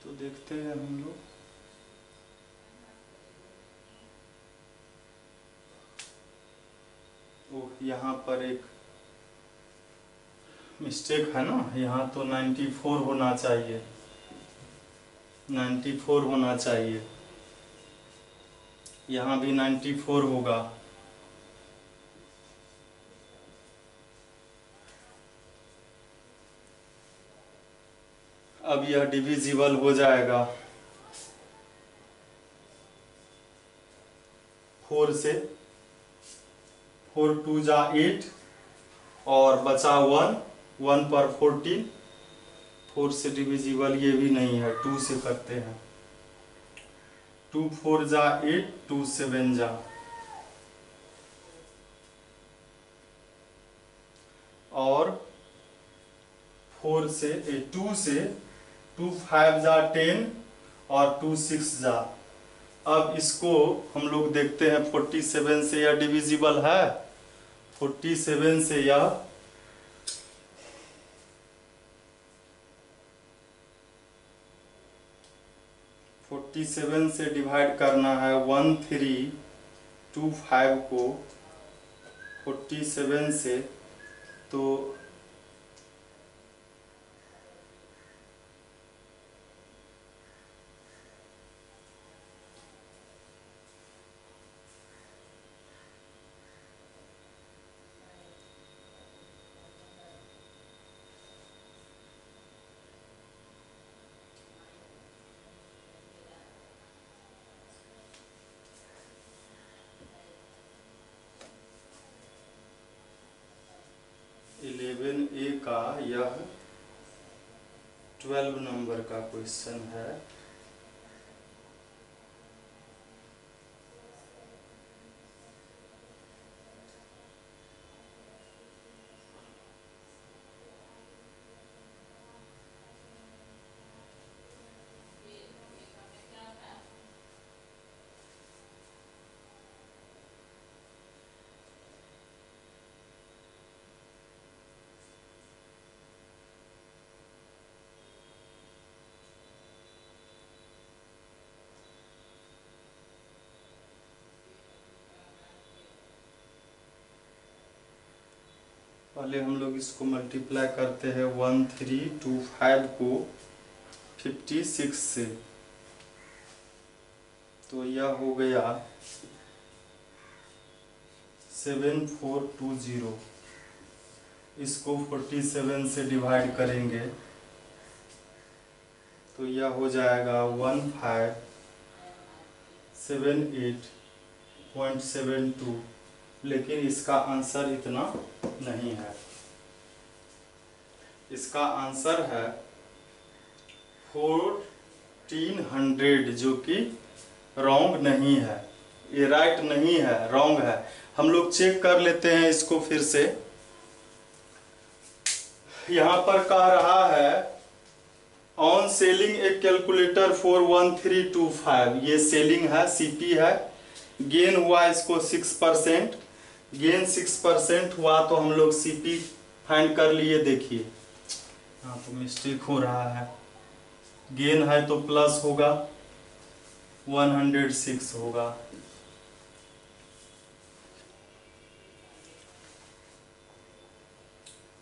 तो देखते हैं हम लोग, यहाँ पर एक मिस्टेक है ना, यहाँ तो 94 होना चाहिए, 94 होना चाहिए, यहाँ भी 94 होगा। अब यह डिविजिबल हो जाएगा 4 से, 4 2 जा 8 और बचा 1, 1 पर 14, 4 से डिविजिबल ये भी नहीं है, 2 से करते हैं, 2 4 जा 8, 2 7 जा, और 4 से 2 से 2 5 जा 10 और 2 6 जा। अब इसको हम लोग देखते हैं 47 से यह डिविजिबल है, 47 से यह 47 47 से डिवाइड करना है 1325 को 47 से, तो 11A का यह 12 नंबर का क्वेश्चन है। पहले हम लोग इसको मल्टीप्लाई करते हैं 1325 को 56 से, तो यह हो गया 7420। इसको 47 से डिवाइड करेंगे तो यह हो जाएगा 1578.72, लेकिन इसका आंसर इतना नहीं है। इसका आंसर है 1400, जो कि रॉन्ग नहीं है, ये राइट नहीं है, रॉन्ग है। हम लोग चेक कर लेते हैं इसको फिर से। यहां पर कह रहा है on selling a calculator for 1325, ये सेलिंग है, सीपी है। गेन हुआ इसको 6%, गेन 6% हुआ तो हम लोग सीपी फाइंड कर लिए। देखिए यहाँ तो मिस्टेक हो रहा है, गेन है तो प्लस होगा, 106 होगा।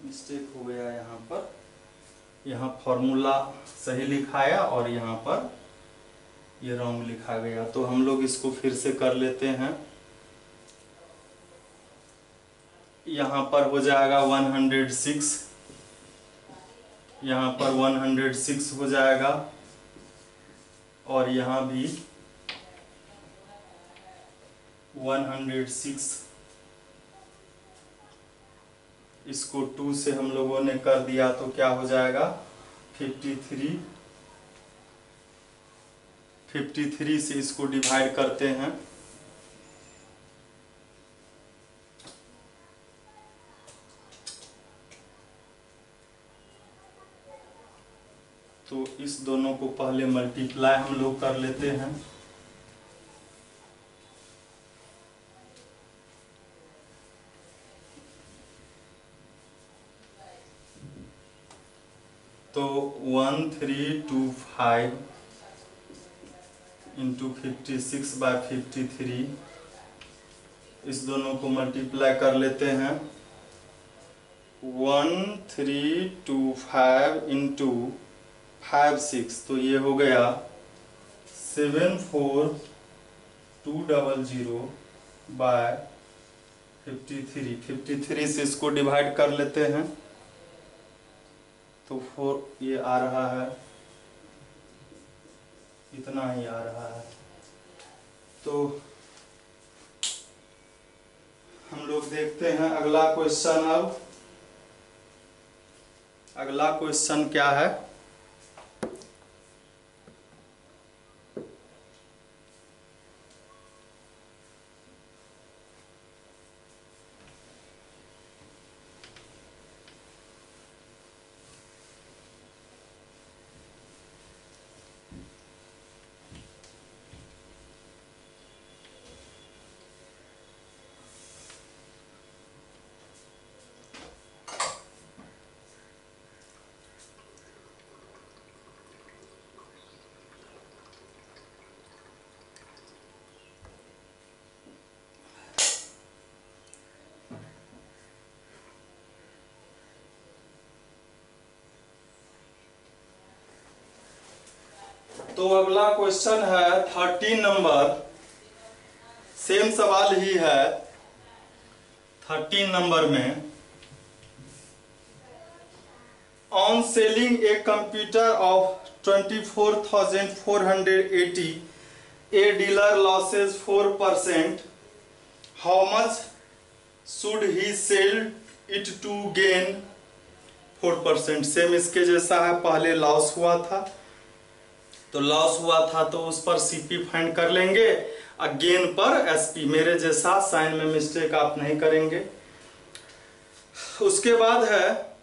मिस्टेक हो गया यहाँ पर, यहाँ फॉर्मूला सही लिखाया और यहाँ पर ये रॉन्ग लिखा गया। तो हम लोग इसको फिर से कर लेते हैं। यहाँ पर हो जाएगा 106, यहाँ पर 106 हो जाएगा, और यहाँ भी 106। इसको 2 से हम लोगों ने कर दिया तो क्या हो जाएगा 53। 53 से इसको डिवाइड करते हैं तो इस दोनों को पहले मल्टीप्लाई हम लोग कर लेते हैं। तो 1325 इंटू 56/53, इस दोनों को मल्टीप्लाई कर लेते हैं। 1325 इंटू 56, तो ये हो गया 74200/53। 53 से इसको डिवाइड कर लेते हैं तो 4 ये आ रहा है, इतना ही आ रहा है। तो हम लोग देखते हैं अगला क्वेश्चन। अब अगला क्वेश्चन क्या है, तो अगला क्वेश्चन है 13 नंबर, सेम सवाल ही है 13 नंबर में। On selling a computer of 24,480, a dealer losses 4%, how much should he sell it to gain 4%। Same इसके जैसा है, पहले लॉस हुआ था तो लॉस हुआ था तो उस पर सीपी फाइंड कर लेंगे, और गेन पर एसपी। मेरे जैसा साइन में मिस्टेक आप नहीं करेंगे। उसके बाद है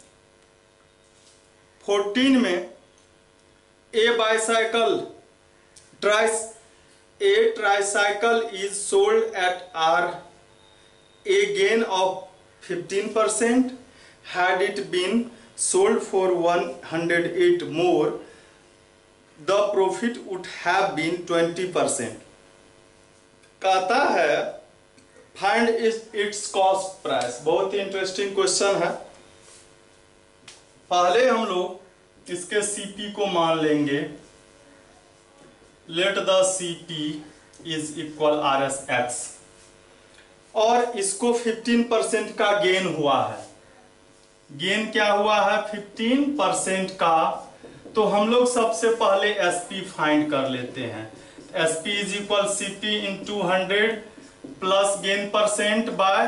14 में, a bicycle tricycle is sold at are a gain of 15%, had it been sold for 108 more, the profit would have been 20%। कहता है फाइंड इट्स कॉस्ट प्राइस। बहुत ही इंटरेस्टिंग क्वेश्चन है। पहले हम लोग इसके सीपी को मान लेंगे। Late the CP is equal R S x, और इसको 15% का गेन हुआ है। गेन क्या हुआ है? 15% का। तो हम लोग सबसे पहले एसपी फाइंड कर लेते हैं। SP is equal CP into 100 plus gain percent by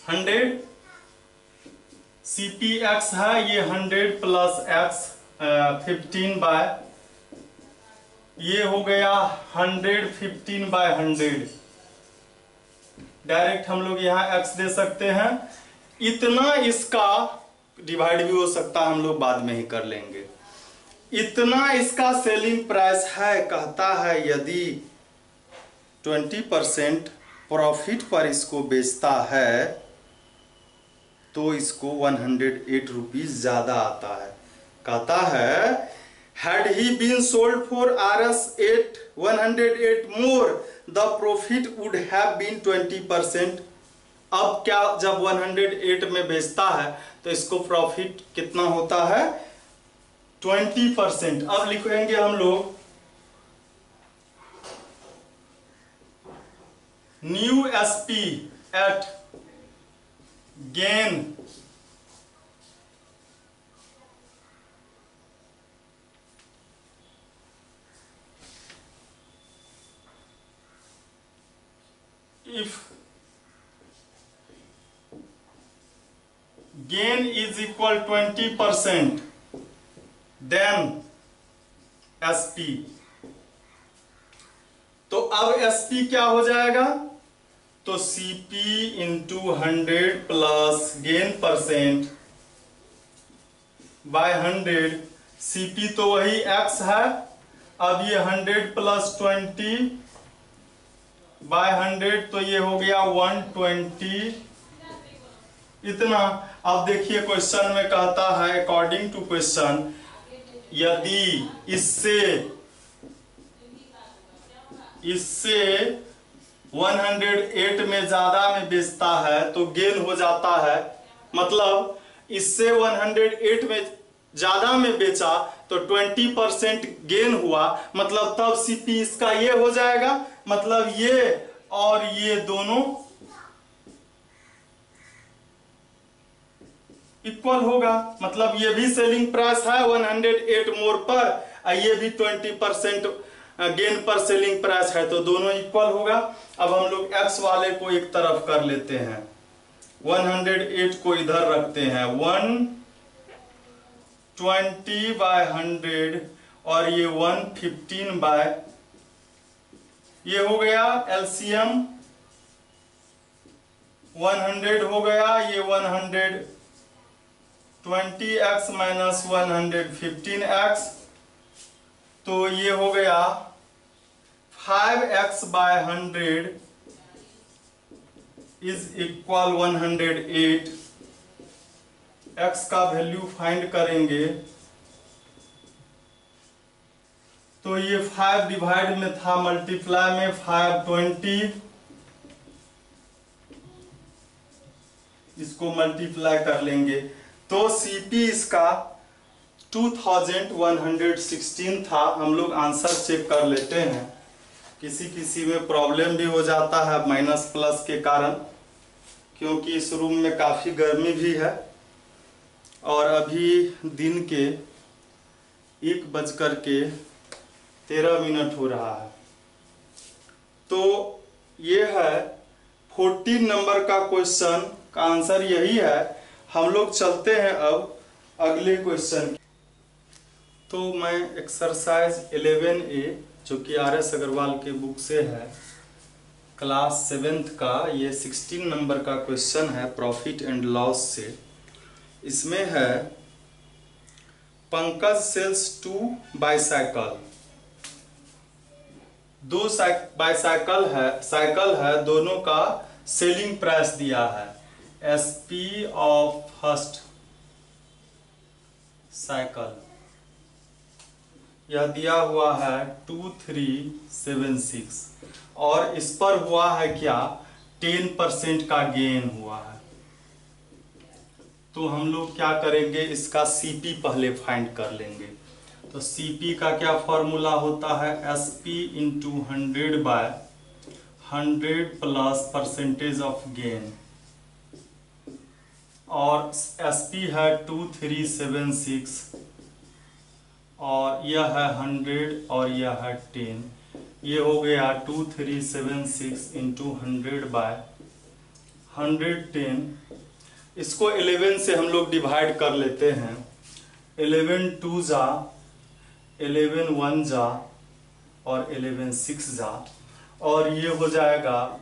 100। CP X है, ये 100 प्लस एक्स 15 बाय, ये हो गया 115 बाय 100। डायरेक्ट हम लोग यहाँ एक्स दे सकते हैं। इतना इसका डिवाइड भी हो सकता है, हम लोग बाद में ही कर लेंगे। इतना इसका सेलिंग प्राइस है। कहता है यदि 20% प्रॉफिट पर इसको बेचता है तो इसको 108 रुपीज ज्यादा आता है। कहता है had he been sold for Rs 108 more, the profit would have been 20%। अब क्या, जब 108 में बेचता है तो इसको प्रॉफिट कितना होता है? 20%। अब लिखेंगे हम लोग new SP at gain if gain is equal 20%, then SP। तो अब SP क्या हो जाएगा? तो CP into 100 plus gain percent by 100। CP तो वही X है। अब ये 100 प्लस 20 बाय 100, तो ये हो गया 120 इतना। अब देखिए क्वेश्चन में कहता है अकॉर्डिंग टू क्वेश्चन, यदि इससे 108 में ज्यादा में बेचता है तो गेन हो जाता है। मतलब इससे 108 में ज्यादा में बेचा तो 20% गेन हुआ, मतलब तब सीपी इसका ये हो जाएगा। मतलब ये और ये दोनों इक्वल होगा। मतलब ये भी सेलिंग प्राइस है 108 मोर पर, और ये भी 20% गेन पर सेलिंग प्राइस है, तो दोनों इक्वल होगा। अब हम लोग एक्स वाले को एक तरफ कर लेते हैं, 108 को इधर रखते हैं, 120 बाय 100 और ये 115 बाय, ये हो गया एलसीएम 100 हो गया, ये 120x माइनस 115x, तो ये हो गया 5x by 100 is equal 108। x का वैल्यू फाइंड करेंगे तो ये 5 डिवाइड में था, मल्टीप्लाई में 520, इसको मल्टीप्लाई कर लेंगे तो सीपी इसका 2116 था। हम लोग आंसर चेक कर लेते हैं, किसी किसी में प्रॉब्लम भी हो जाता है माइनस प्लस के कारण, क्योंकि इस रूम में काफ़ी गर्मी भी है और अभी दिन के 1:13 हो रहा है। तो ये है 14 नंबर का क्वेश्चन का आंसर यही है। हम लोग चलते हैं अब अगले क्वेश्चन। तो मैं एक्सरसाइज 11A जो कि RS अग्रवाल के बुक से है, क्लास 7th का, ये 16 नंबर का क्वेश्चन है प्रॉफिट एंड लॉस से। इसमें है पंकज सेल्स 2 बाईसाइकिल। 2 साइकिल है, दोनों का सेलिंग प्राइस दिया है। SP ऑफ फर्स्ट साइकिल यह दिया हुआ है 2376 और इस पर हुआ है क्या, 10% का गेन हुआ है। तो हम लोग क्या करेंगे, इसका CP पहले फाइंड कर लेंगे। तो CP का क्या फॉर्मूला होता है, SP into 100/100 plus percentage of gain, और SP है 2376 और यह है 100 और यह है 10। ये हो गया 2376 इंटू 100/110। इसको 11 से हम लोग डिवाइड कर लेते हैं। 11 2 जा, 11 1 जा और 11 6 जा, और ये हो जाएगा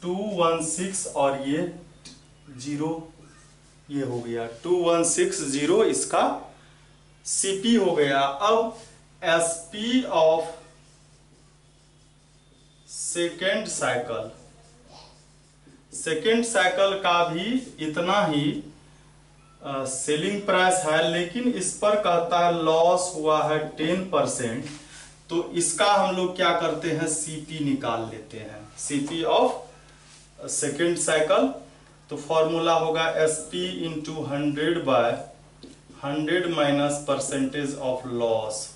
216 और ये 0, ये हो गया 2160। इसका CP हो गया। अब SP ऑफ सेकेंड साइकिल का भी इतना ही सेलिंग प्राइस है, लेकिन इस पर कहता है लॉस हुआ है 10%। तो इसका हम लोग क्या करते हैं, CP निकाल लेते हैं, CP ऑफ सेकेंड साइकिल। तो फॉर्मूला होगा SP into 100/100 minus percentage of loss.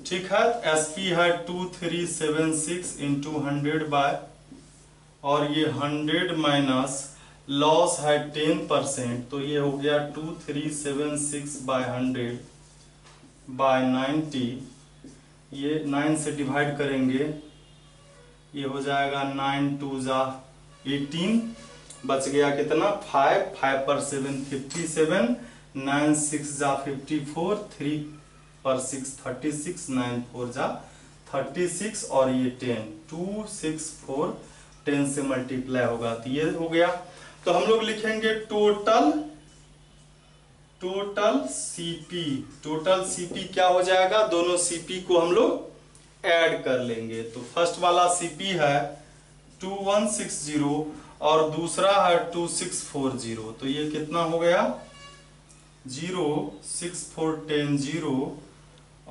ठीक है, SP है 2376 इंटू 100 और ये 100 माइनस लॉस है 10%, तो ये हो गया 2376/100/90। ये 9 से डिवाइड करेंगे, ये हो जाएगा 9 2 जा 18, बच गया कितना 5, 5 पर 7 57, 9 6 जा 54, 3 पर 6 36, 9 4 जा 36 और ये 10, 2 6 4 10 से मल्टीप्लाई होगा, तो ये हो गया। तो हम लोग लिखेंगे टोटल CP क्या हो जाएगा, दोनों CP को हम लोग ऐड कर लेंगे। तो फर्स्ट वाला CP है 2160 और दूसरा है 2640, तो ये कितना हो गया 0 6 4 10 0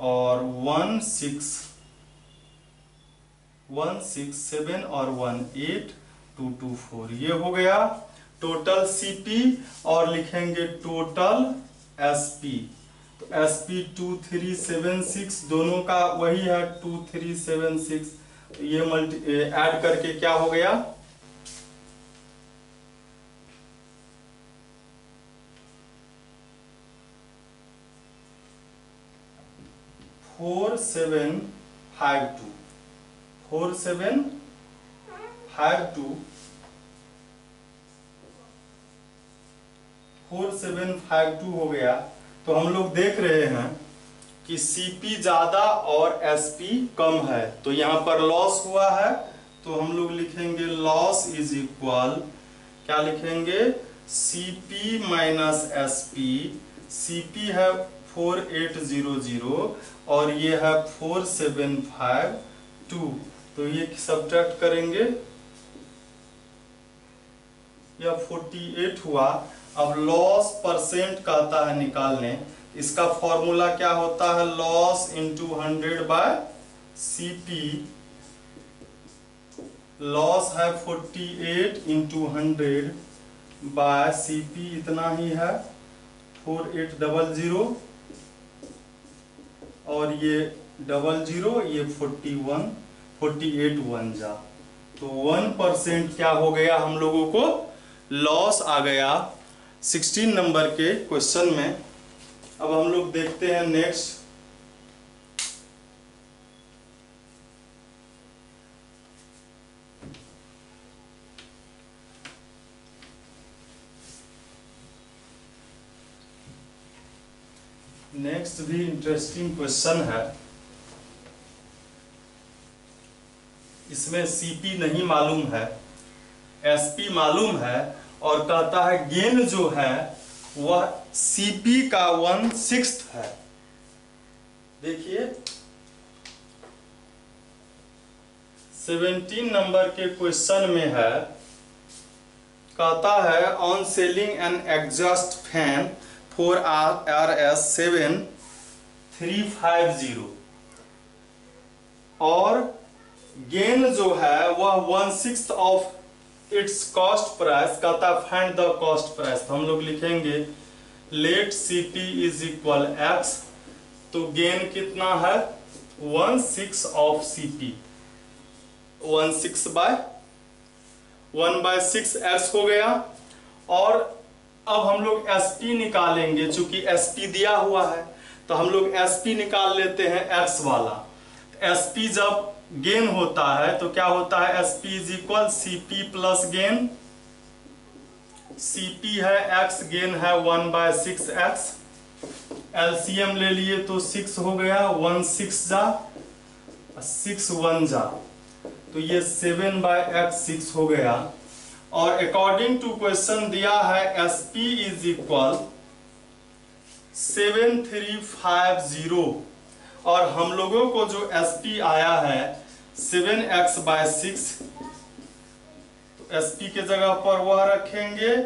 और 1 6 7 और 1 8 2 2 4, ये हो गया टोटल CP। और लिखेंगे टोटल SP। तो SP 2376, दोनों का वही है 2376, तो ये ऐड करके क्या हो गया 4752 हो गया। तो हम लोग देख रहे हैं कि CP ज्यादा और SP कम है, तो यहाँ पर लॉस हुआ है, तो हम लोग लिखेंगे लॉस इज इक्वल, क्या लिखेंगे CP माइनस SP। CP है 4800 और ये है 4752, तो ये सब्ट्रैक्ट करेंगे, यह 48 हुआ। अब लॉस परसेंट कहता है निकालने, इसका फॉर्मूला क्या होता है, लॉस इंटू 100/CP। लॉस है 48 इंटू 100/CP, इतना ही है 4800 और ये 00, ये 41, 48 1 जा, तो 1% क्या हो गया हम लोगों को लॉस आ गया 16 नंबर के क्वेश्चन में। अब हम लोग देखते हैं नेक्स्ट। नेक्स्ट भी इंटरेस्टिंग क्वेश्चन है। इसमें सीपी नहीं मालूम है, एसपी मालूम है, और कहता है गेन जो है वह सीपी का 1/6 है। देखिए 17 नंबर के क्वेश्चन में है, कहता है on selling an exhaust fan for RS 7350, और गेन जो है वह 1/6 ऑफ इट्स कॉस्ट प्राइस। कहता फाइंड द कॉस्ट प्राइस, तो हम लोग लिखेंगे let CP is equal X, तो गेन कितना है 1/6 ऑफ सीपी, 1/6 एक्स हो गया। और अब हम लोग एसपी निकालेंगे, चूंकि एसपी दिया हुआ है तो हम लोग एसपी निकाल लेते हैं एक्स वाला। एसपी जब गेन होता है तो क्या होता है, SP is equal CP plus gain. CP है एक्स, गेन है 1/6 एक्स, एलसीएम ले लिए तो 6 हो गया, 1/6 जा 6 1 जा, तो ये 7/x6 हो गया। और अकॉर्डिंग टू क्वेश्चन दिया है एसपी इज इक्वल 7350, और हम लोगों को जो एसपी आया है 7x/6, तो एसपी के जगह पर वह रखेंगे,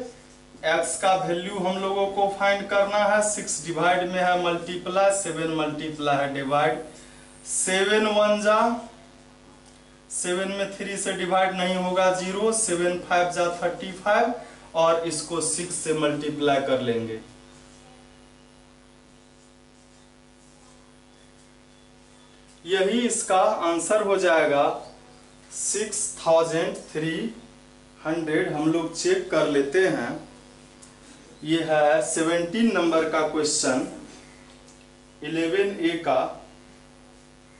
x का वैल्यू हम लोगों को फाइंड करना है, 6 डिवाइड में है मल्टीप्लाई, 7 मल्टीप्लाई है डिवाइड, 7 1 जा, 7 में 3 से डिवाइड नहीं होगा 0, 7 5 जा 35, और इसको 6 से मल्टीप्लाई कर लेंगे। यही इसका आंसर हो जाएगा 6300। हम लोग चेक कर लेते हैं, ये है 17 नंबर का क्वेश्चन 11A का,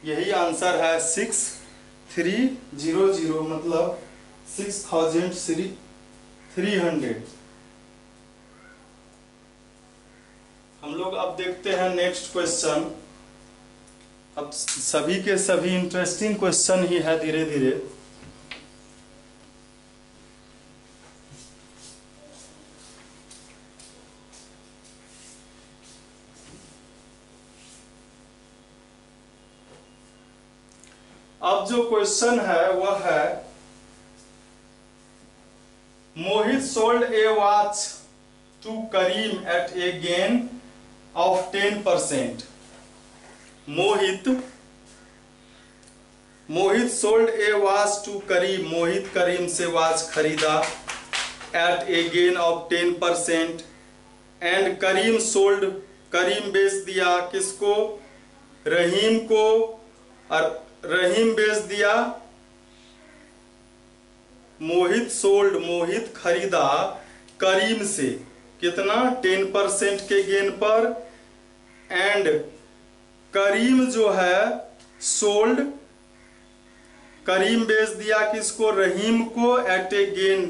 यही आंसर है 6300, मतलब 6300। हम लोग अब देखते हैं नेक्स्ट क्वेश्चन। अब सभी के सभी इंटरेस्टिंग क्वेश्चन ही है धीरे धीरे। अब जो क्वेश्चन है वह है, Mohit sold a watch to Karim at a gain of 10%। Mohit sold a watch to Karim, Mohit Karim से वॉच खरीदा at a gain of 10%, and Karim sold, Karim बेच दिया किसको, रहीम को, और रहीम बेच दिया, मोहित सोल्ड, मोहित खरीदा करीम से कितना, 10% के गेन पर, एंड करीम जो है सोल्ड, करीम बेच दिया किसको, रहीम को, at a gain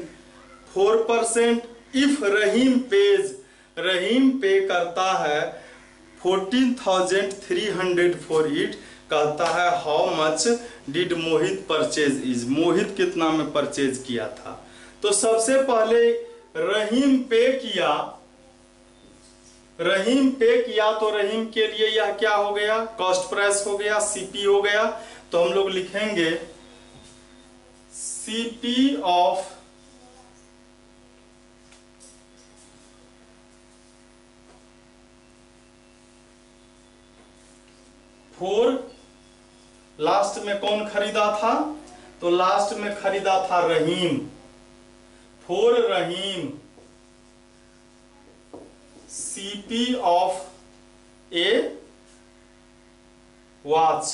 4%। If Rahim pays, Rahim pay करता है 14,300 फॉर इट, कहता है how much did Mohit purchase is, मोहित कितना में परचेज किया था। तो सबसे पहले रहीम पे किया, रहीम पे किया तो रहीम के लिए यह क्या हो गया, कॉस्ट प्राइस हो गया, सीपी हो गया। तो हम लोग लिखेंगे सीपी ऑफ फोर, लास्ट में कौन खरीदा था, तो लास्ट में खरीदा था Rahim, for Rahim, CP of a watch.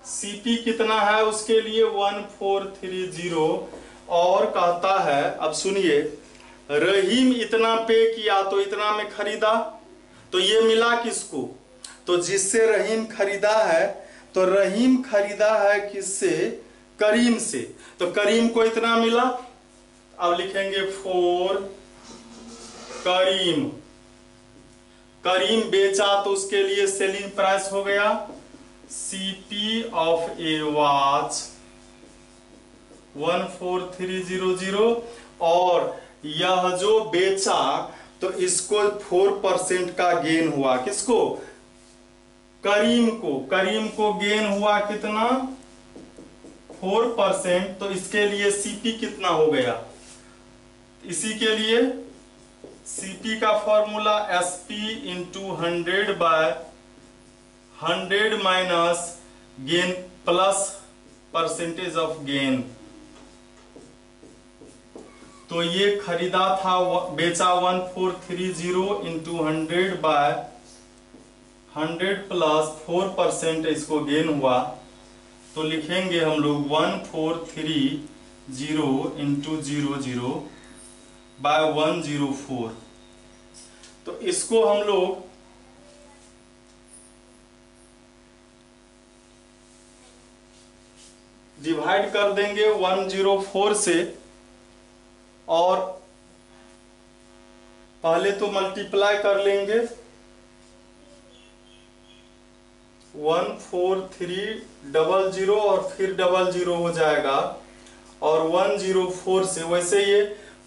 CP कितना है उसके लिए 1430। और कहता है, अब सुनिए, रहीम इतना पे किया तो इतना में खरीदा, तो ये मिला किसको? तो जिससे रहीम खरीदा है, तो रहीम खरीदा है किससे? करीम से। तो करीम को इतना मिला। अब लिखेंगे फॉर करीम। करीम बेचा तो उसके लिए सेलिंग प्राइस हो गया सीपी ऑफ ए वॉच 14300। और यह जो बेचा तो इसको 4% का गेन हुआ। किसको? करीम को। करीम को गेन हुआ कितना? 4%। तो इसके लिए सीपी कितना हो गया? इसी के लिए सीपी का formula SP into 100 by 100 minus gain plus percentage of gain. तो ये खरीदा था, बेचा 1430 इंटू 100 बाय 100 प्लस 4% इसको गेन हुआ। तो लिखेंगे हम लोग 1430 इंटू 00 बाय 104। तो इसको हम लोग डिवाइड कर देंगे 104 से। और पहले तो मल्टीप्लाई कर लेंगे 14300 और फिर 00 हो जाएगा। और 104 से, वैसे ये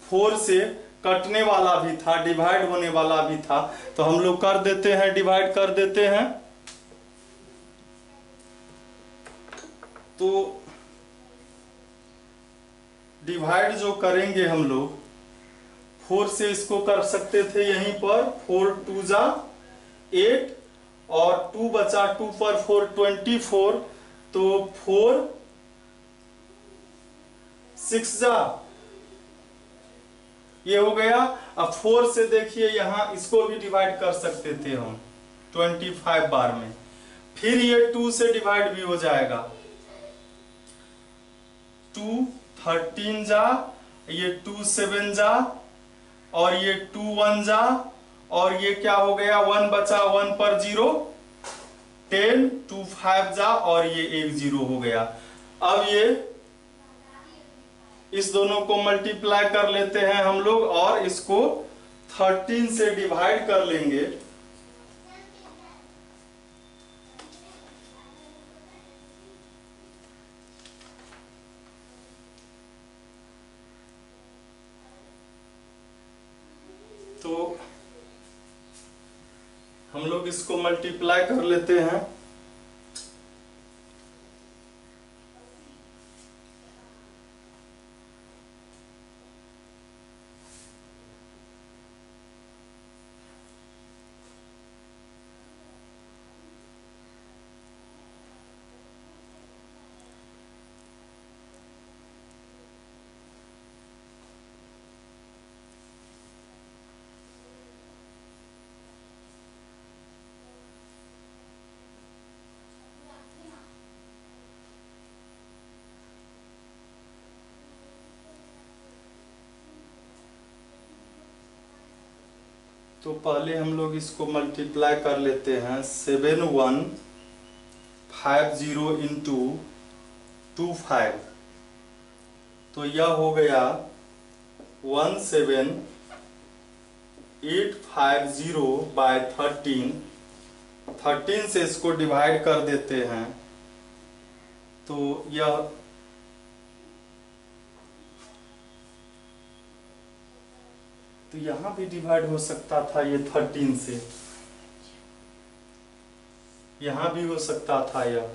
4 से कटने वाला भी था, डिवाइड होने वाला भी था, तो हम लोग कर देते हैं, डिवाइड कर देते हैं। तो डिवाइड जो करेंगे हम लोग 4 से इसको कर सकते थे यहीं पर, 4 2 जा 8 और 2 बचा 2 पर 4 24। तो 4 6 जा ये हो गया। अब 4 से देखिए यहां इसको भी डिवाइड कर सकते थे हम 25 बार में, फिर ये 2 से डिवाइड भी हो जाएगा। 2 13 जा, ये 2 7 जा, और ये 2 1 जा, और ये क्या हो गया 1 बचा 1 पर 0 10 2 5 जा, और ये 1 0 हो गया। अब ये इस दोनों को मल्टीप्लाई कर लेते हैं हम लोग और इसको 13 से डिवाइड कर लेंगे। तो हम लोग इसको मल्टीप्लाई कर लेते हैं। तो पहले हम लोग इसको मल्टीप्लाई कर लेते हैं 7150 इंटू 25। तो यह हो गया 17850 बाय 13 से इसको डिवाइड कर देते हैं। तो यह तो यहां भी डिवाइड हो सकता था, ये 13 से यहां भी हो सकता था। यह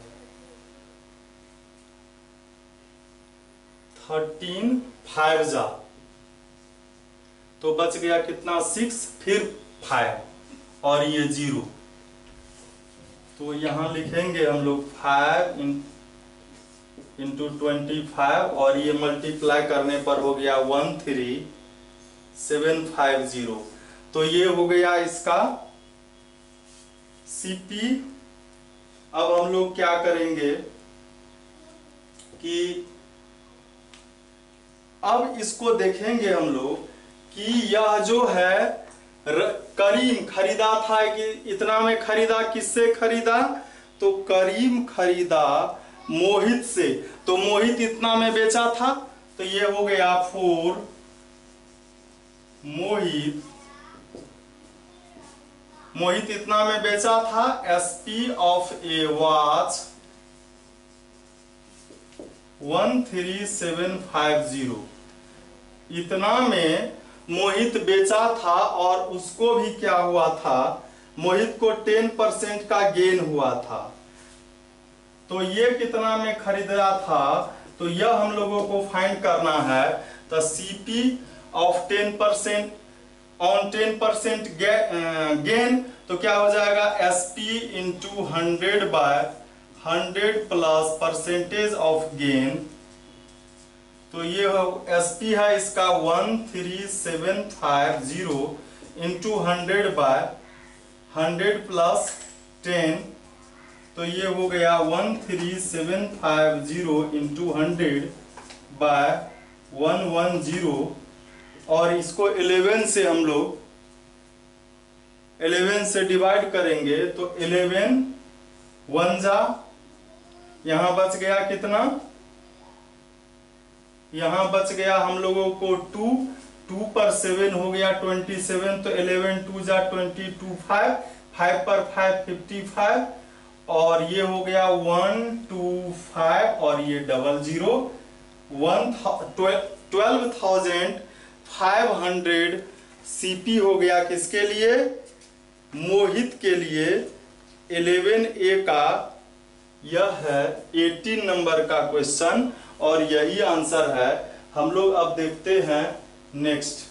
13 5 जा, तो बच गया कितना 6 फिर 5 और ये 0। तो यहां लिखेंगे हम लोग 5 इंटू 25 और ये मल्टीप्लाई करने पर हो गया 13750। तो ये हो गया इसका सीपी। अब हम लोग क्या करेंगे कि अब इसको देखेंगे हम लोग कि यह जो है करीम खरीदा था कि इतना में खरीदा, किससे खरीदा? तो करीम खरीदा मोहित से, तो मोहित इतना में बेचा था, तो ये हो गया फॉर मोहित इतना में बेचा था। एसपी ऑफ ए वॉच 13750, इतना में मोहित बेचा था और उसको भी क्या हुआ था, मोहित को 10% का गेन हुआ था। तो ये कितना में खरीदा था, तो यह हम लोगों को फाइंड करना है। तो सीपी ऑफ 10% ऑन 10% गेन, तो क्या हो जाएगा SP into 100 by 100 plus percentage of gain. तो ये एसपी है इसका 13750 इंटू 100 बाय 100 प्लस 10, तो ये हो गया 13750 इंटू 100 बाय 110, और इसको 11 से हम लोग 11 से डिवाइड करेंगे, तो 11 1 जा, यहां बच गया कितना, यहां बच गया हम लोगों को 2 पर 7 हो गया 27, तो 11 2 जा 22, 5 पर 5 55, और ये हो गया 125 और ये 00, 12,500 सीपी हो गया किसके लिए, मोहित के लिए। 11A का यह है 18 नंबर का क्वेश्चन और यही आंसर है। हम लोग अब देखते हैं नेक्स्ट।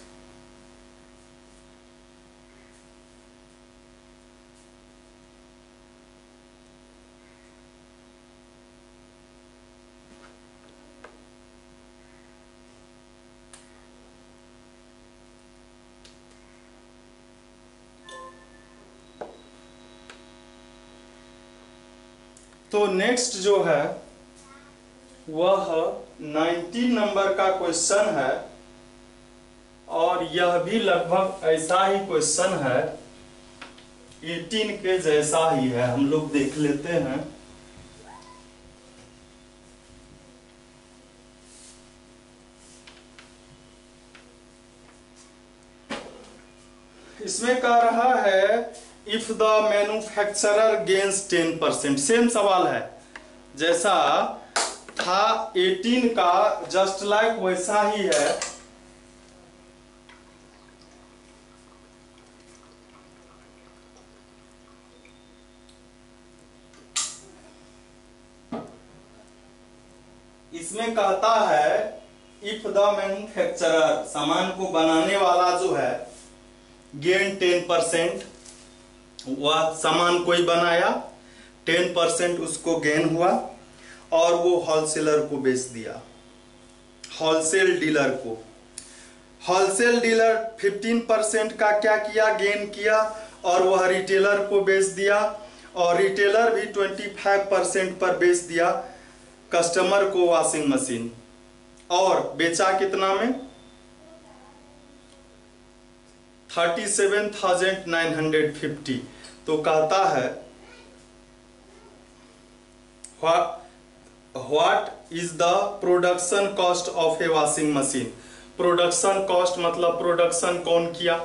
तो नेक्स्ट जो है वह 19 नंबर का क्वेश्चन है और यह भी लगभग ऐसा ही क्वेश्चन है, 18 के जैसा ही है। हम लोग देख लेते हैं। इसमें कह रहा है if the manufacturer gains 10%, same सवाल है जैसा था 18 का, जस्ट लाइक वैसा ही है। इसमें कहता है इफ द मैन्युफैक्चरर, सामान को बनाने वाला जो है, गेन 10%, वह सामान कोई बनाया, 10% उसको गेन हुआ और वो होलसेलर को बेच दिया, होलसेल डीलर को। होलसेल डीलर 15% का क्या किया, गेन किया और वह रिटेलर को बेच दिया और रिटेलर भी 25% पर बेच दिया कस्टमर को वॉशिंग मशीन, और बेचा कितना में, 37,950। तो कहता है what is the production cost of A washing machine. Production cost मतलब प्रोडक्शन कौन किया,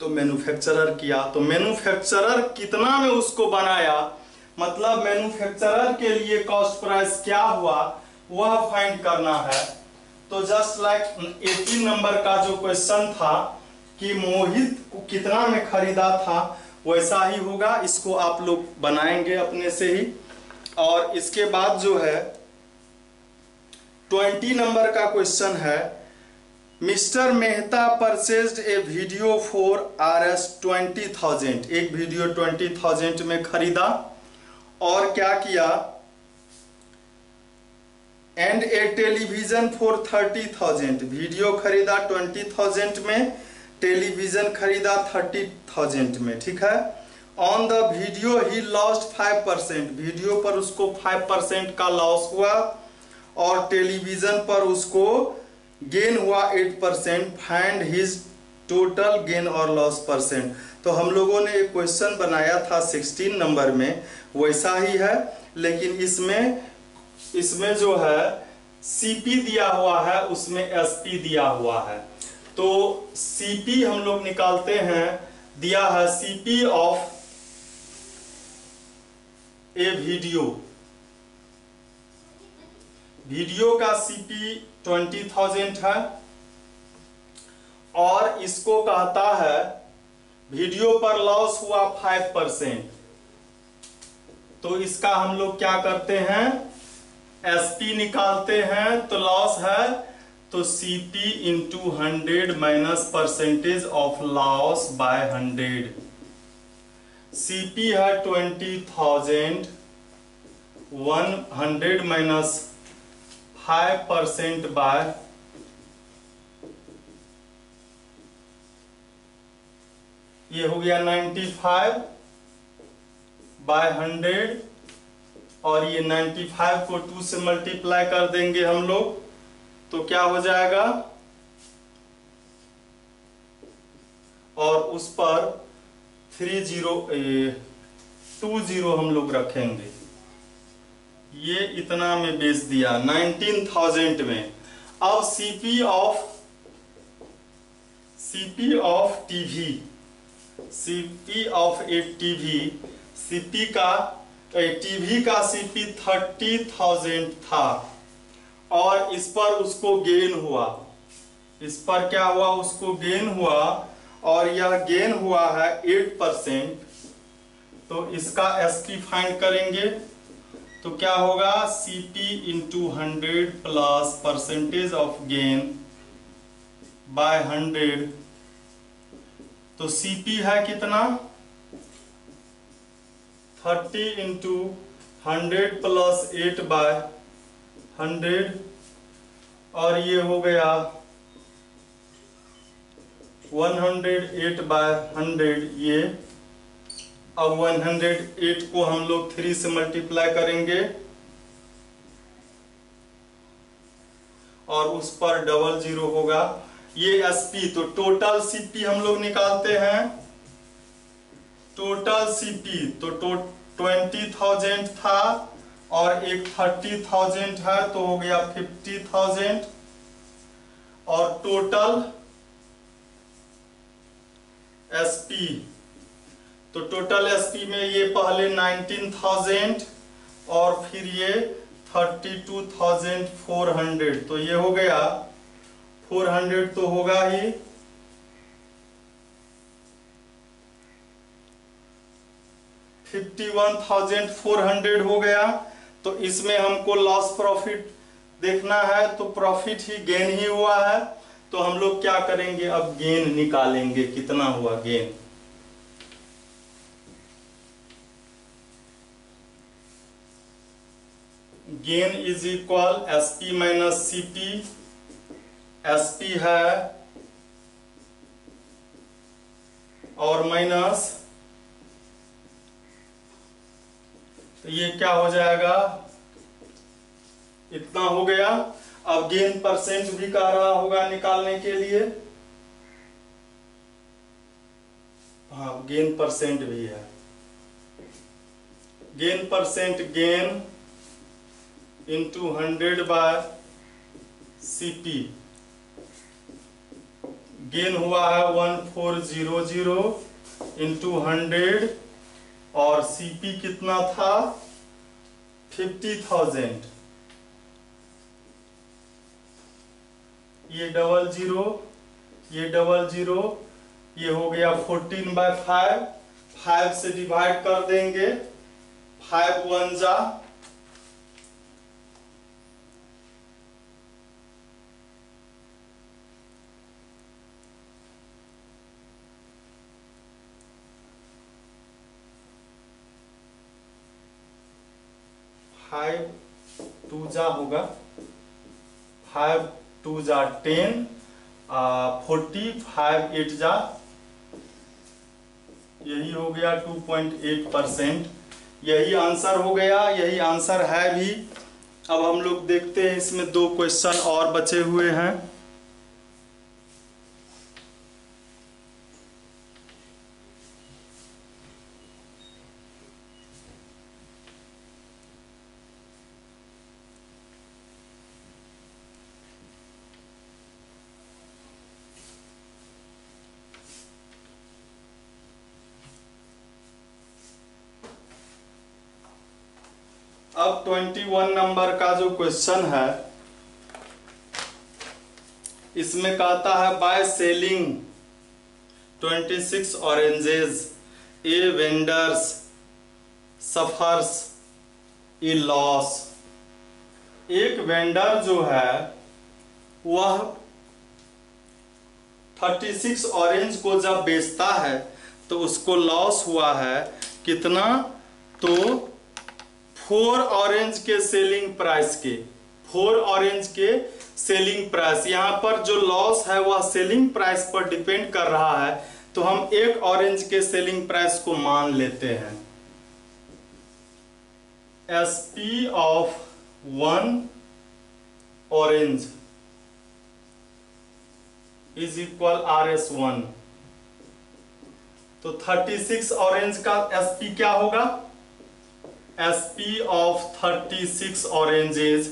तो मैन्युफैक्चरर किया। तो मैन्युफैक्चरर कितना में उसको बनाया, मतलब मैन्युफैक्चरर के लिए कॉस्ट प्राइस क्या हुआ वह फाइंड करना है। तो जस्ट लाइक 18 नंबर का जो क्वेश्चन था कि मोहित को कितना में खरीदा था, वैसा ही होगा। इसको आप लोग बनाएंगे अपने से ही। और इसके बाद जो है 20 नंबर का क्वेश्चन है, mister Mehta purchased a video for Rs20,000, एक वीडियो 20,000 में खरीदा और क्या किया, and A television for 30,000, video खरीदा 20,000 में, टेलीविजन खरीदा 30,000 में, ठीक है। On the video he lost 5%, video पर उसको 5% का लॉस हुआ और टेलीविजन पर उसको गेन हुआ 8%। फाइंड हिज टोटल गेन और लॉस परसेंट। तो हम लोगों ने एक क्वेश्चन बनाया था 16 नंबर में, वैसा ही है, लेकिन इसमें जो है सीपी दिया हुआ है, उसमें एसपी दिया हुआ है। तो सीपी हम लोग निकालते हैं, दिया है सीपी ऑफ ए वीडियो का सीपी 20,000 है और इसको कहता है वीडियो पर लॉस हुआ 5%। तो इसका हम लोग क्या करते हैं, एसपी निकालते हैं। तो लॉस है तो CP into 100 minus percentage of loss by 100। CP है 20,000, 100 माइनस 5% बाय ये हो गया 95 बाय 100, और ये 95 को 2 से मल्टीप्लाई कर देंगे हम लोग, तो क्या हो जाएगा, और उस पर 20 हम लोग रखेंगे। ये इतना में बेच दिया 19,000 में। अब CP of A TV, TV का सीपी 30,000 था और इस पर उसको गेन हुआ, इस पर क्या हुआ, उसको गेन हुआ, और यह गेन हुआ है 8%। तो इसका एसपी फाइंड करेंगे तो क्या होगा, CP into 100 plus percentage of gain by 100। तो सीपी है कितना, 30 इंटू 100 प्लस 8 बाय 100, और ये हो गया 108 बाय 100। ये अब 108 को हम लोग 3 से मल्टीप्लाई करेंगे और उस पर 00 होगा। ये एसपी, तो टोटल सीपी हम लोग निकालते हैं। टोटल सीपी तो 20,000 था और एक 30,000 है, तो हो गया 50,000, और टोटल एसपी, तो टोटल एसपी में ये पहले 19,000 और फिर ये 32,400, तो ये हो गया 400 तो होगा ही, 51,400 हो गया। तो इसमें हमको लॉस प्रॉफिट देखना है, तो प्रॉफिट ही गेन ही हुआ है, तो हम लोग क्या करेंगे, अब गेन निकालेंगे, कितना हुआ gain. Gain is equal SP minus CP. SP है और माइनस, तो ये क्या हो जाएगा, इतना हो गया। अब गेन परसेंट भी कह रहा होगा निकालने के लिए, हाँ गेन परसेंट भी है। Gain percent, gain into 100 bye CP, gain हुआ है 1400 इंटू 100, और सीपी कितना था 50,000, ये 00, ये 00, ये हो गया 14/5, 5 से डिवाइड कर देंगे, 5 1 जा, फाइव 2 जा होगा, 5 2 जा 10, 40, 5 8 जा, यही हो गया 2.8%। यही आंसर हो गया, यही आंसर है भी। अब हम लोग देखते हैं, इसमें 2 क्वेश्चन और बचे हुए हैं। अब 21 नंबर का जो क्वेश्चन है, इसमें कहता है by selling 26 oranges A vendors suffers A loss. एक वेंडर जो है वह 36 ऑरेंज को जब बेचता है तो उसको लॉस हुआ है कितना, तो 4 ऑरेंज के सेलिंग प्राइस के, 4 ऑरेंज के सेलिंग प्राइस। यहां पर जो लॉस है वह सेलिंग प्राइस पर डिपेंड कर रहा है, तो हम 1 ऑरेंज के सेलिंग प्राइस को मान लेते हैं। SP of 1 orange is equal RS1। तो 36 ऑरेंज का SP क्या होगा, SP of 36 oranges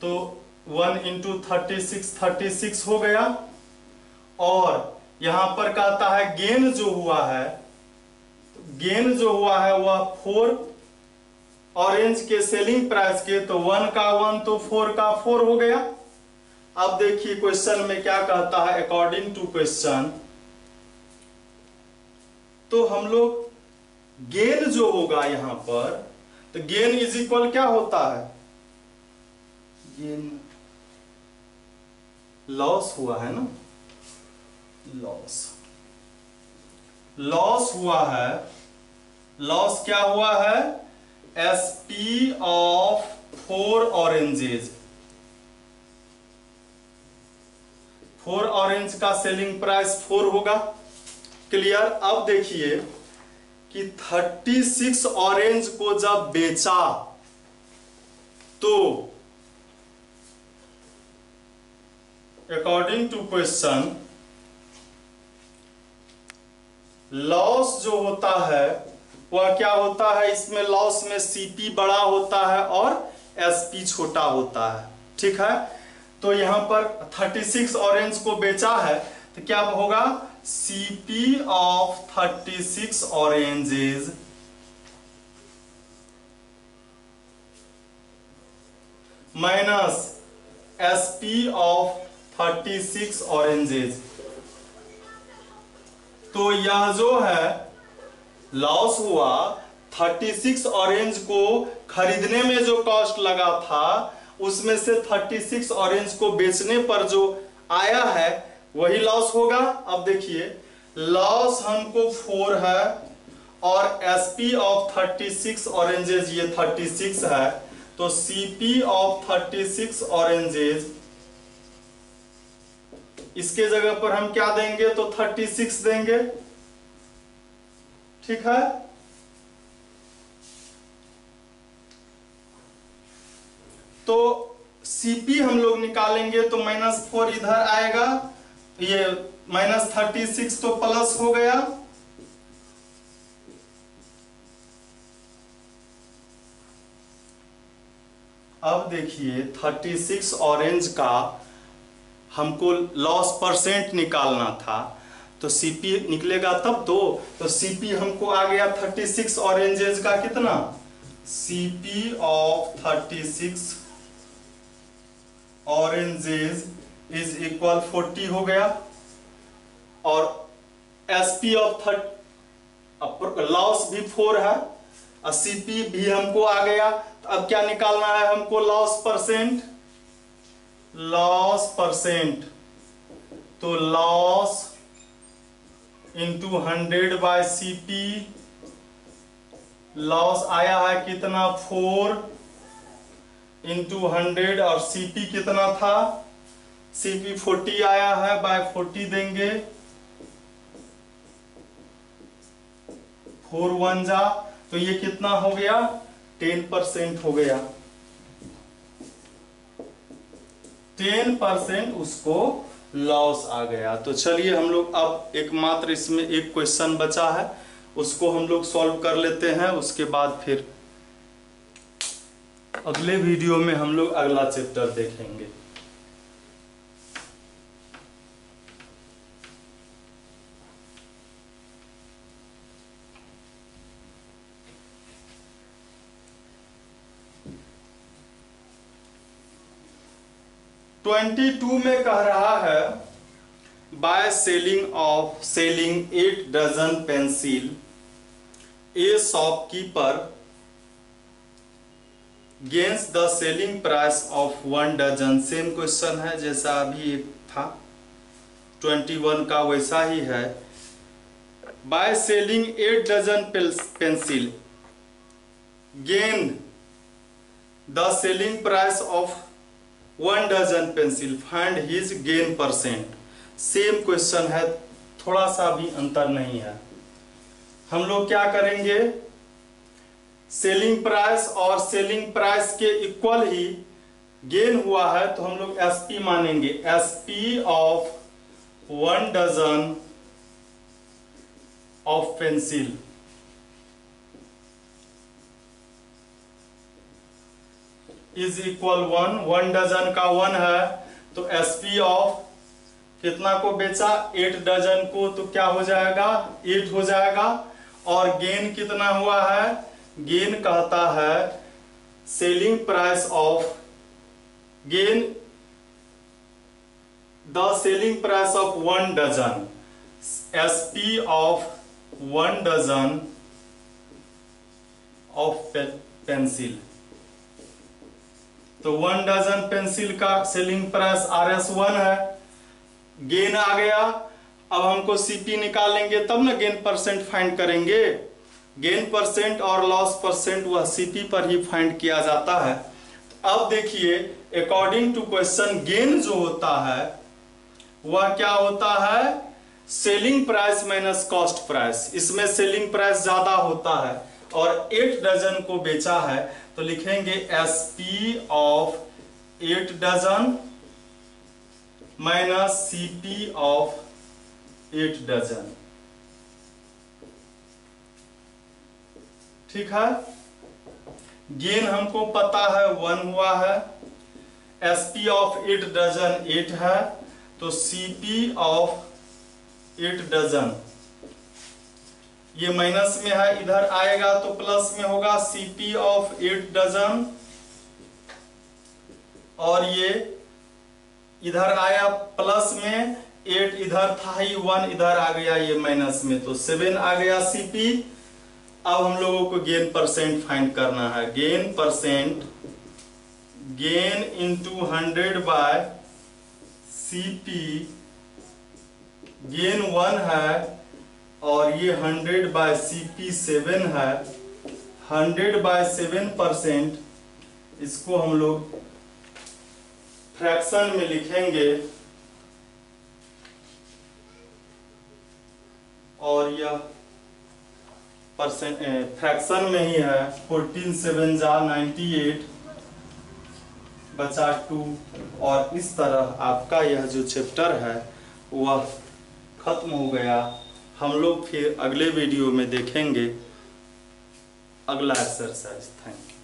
तो 1 into 36 36 हो गया। और यहां पर कहता है गेन जो हुआ है, गेन जो हुआ है वह 4 ऑरेंज के सेलिंग प्राइस के, तो 1 का 1 तो 4 का 4 हो गया। अब देखिए क्वेश्चन में क्या कहता है, अकॉर्डिंग टू क्वेश्चन, तो हम लोग गेन जो होगा यहां पर, तो गेन इज इक्वल क्या होता है, गेन लॉस हुआ है ना, लॉस, लॉस हुआ है, लॉस क्या हुआ है, SP ऑफ 4 ऑरेंजेस, 4 ऑरेंज का सेलिंग प्राइस 4 होगा। क्लियर। अब देखिए कि 36 ऑरेंज को जब बेचा तो अकॉर्डिंग टू क्वेश्चन लॉस जो होता है वह क्या होता है, इसमें लॉस में CP बड़ा होता है और SP छोटा होता है। ठीक है, तो यहां पर 36 ऑरेंज को बेचा है तो क्या होगा, CP of 36 oranges minus SP of 36 oranges। तो यह जो है लॉस हुआ, 36 ऑरेंज को खरीदने में जो कॉस्ट लगा था उसमें से 36 ऑरेंज को बेचने पर जो आया है वही लॉस होगा। अब देखिए लॉस हमको 4 है और SP ऑफ 36 ऑरेंजेस ये 36 है, तो CP ऑफ 36 ऑरेंजेस इसके जगह पर हम क्या देंगे, तो 36 देंगे। ठीक है, तो CP हम लोग निकालेंगे तो -4 इधर आएगा, ये -36 तो प्लस हो गया। अब देखिए 36 ऑरेंज का हमको लॉस परसेंट निकालना था, तो CP निकलेगा तब तो CP हमको आ गया 36 ऑरेंजेस का कितना, CP of 36 oranges is equal 40 हो गया। और SP ऑफ लॉस भी 4 है और CP भी हमको आ गया। तो अब क्या निकालना है हमको, लॉस परसेंट, लॉस परसेंट, तो लॉस इंटू 100/CP, लॉस आया है कितना 4 इंटू 100 और CP कितना था CP 40 आया है, बाय 40 देंगे, 4 1 जा, तो ये कितना हो गया, 10% हो गया, 10% उसको लॉस आ गया। तो चलिए हम लोग अब एकमात्र इसमें एक क्वेश्चन बचा है, उसको हम लोग सॉल्व कर लेते हैं, उसके बाद फिर अगले वीडियो में हम लोग अगला चैप्टर देखेंगे। ट्वेंटी 22 में कह रहा है by selling 8 dozen pencil a shopkeeper gains the selling price of 1 dozen. Same question है जैसा अभी एक था 21 का, वैसा ही है। By selling 8 dozen pencil gain the selling price of 1 dozen pencil, find his gain percent. Same question है, थोड़ा सा भी अंतर नहीं है। हम लोग क्या करेंगे, सेलिंग प्राइस और सेलिंग प्राइस के इक्वल ही गेन हुआ है तो हम लोग एसपी मानेंगे, SP of 1 dozen of pencil is equal 1 dozen का 1 है, तो एसपी ऑफ कितना को बेचा, 8 डजन को, तो क्या हो जाएगा, 8 हो जाएगा। और गेन कितना हुआ है, गेन कहता है selling price of, gain the selling price of 1 dozen, SP of 1 dozen of pencil. तो 1 डजन पेंसिल का सेलिंग प्राइस RS1 है, गेन आ गया। अब हमको CP निकालेंगे तब ना गेन परसेंट फाइंड करेंगे। गेन परसेंट और लॉस परसेंट वह CP पर ही फाइंड किया जाता है। तो अब देखिए अकॉर्डिंग टू क्वेश्चन गेन जो होता है वह क्या होता है, selling price minus cost price. इसमें सेलिंग प्राइस ज्यादा होता है और 8 डजन को बेचा है, तो लिखेंगे SP of 8 dozen minus CP of 8 dozen. ठीक है, गेन हमको पता है 1 हुआ है, एसपी ऑफ 8 डजन 8 है, तो सीपी ऑफ 8 डजन, ये माइनस में है, इधर आएगा तो प्लस में होगा, सीपी ऑफ 8 डजन, और ये इधर आया प्लस में, 8 इधर था ही, 1 इधर आ गया ये माइनस में, तो 7 आ गया सीपी। अब हम लोगों को गेन परसेंट फाइंड करना है, gain percent, gain into 100 bye CP, gain 1 है और ये 100 बाय सीपी 7 है, 100 बाय 7%, इसको हम लोग फ्रैक्शन में लिखेंगे और यह परसेंट फ्रैक्शन में ही है, 14 7 जा 98 बचा 2, और इस तरह आपका यह जो चैप्टर है वह खत्म हो गया। हम लोग फिर अगले वीडियो में देखेंगे अगला एक्सरसाइज। Thank you.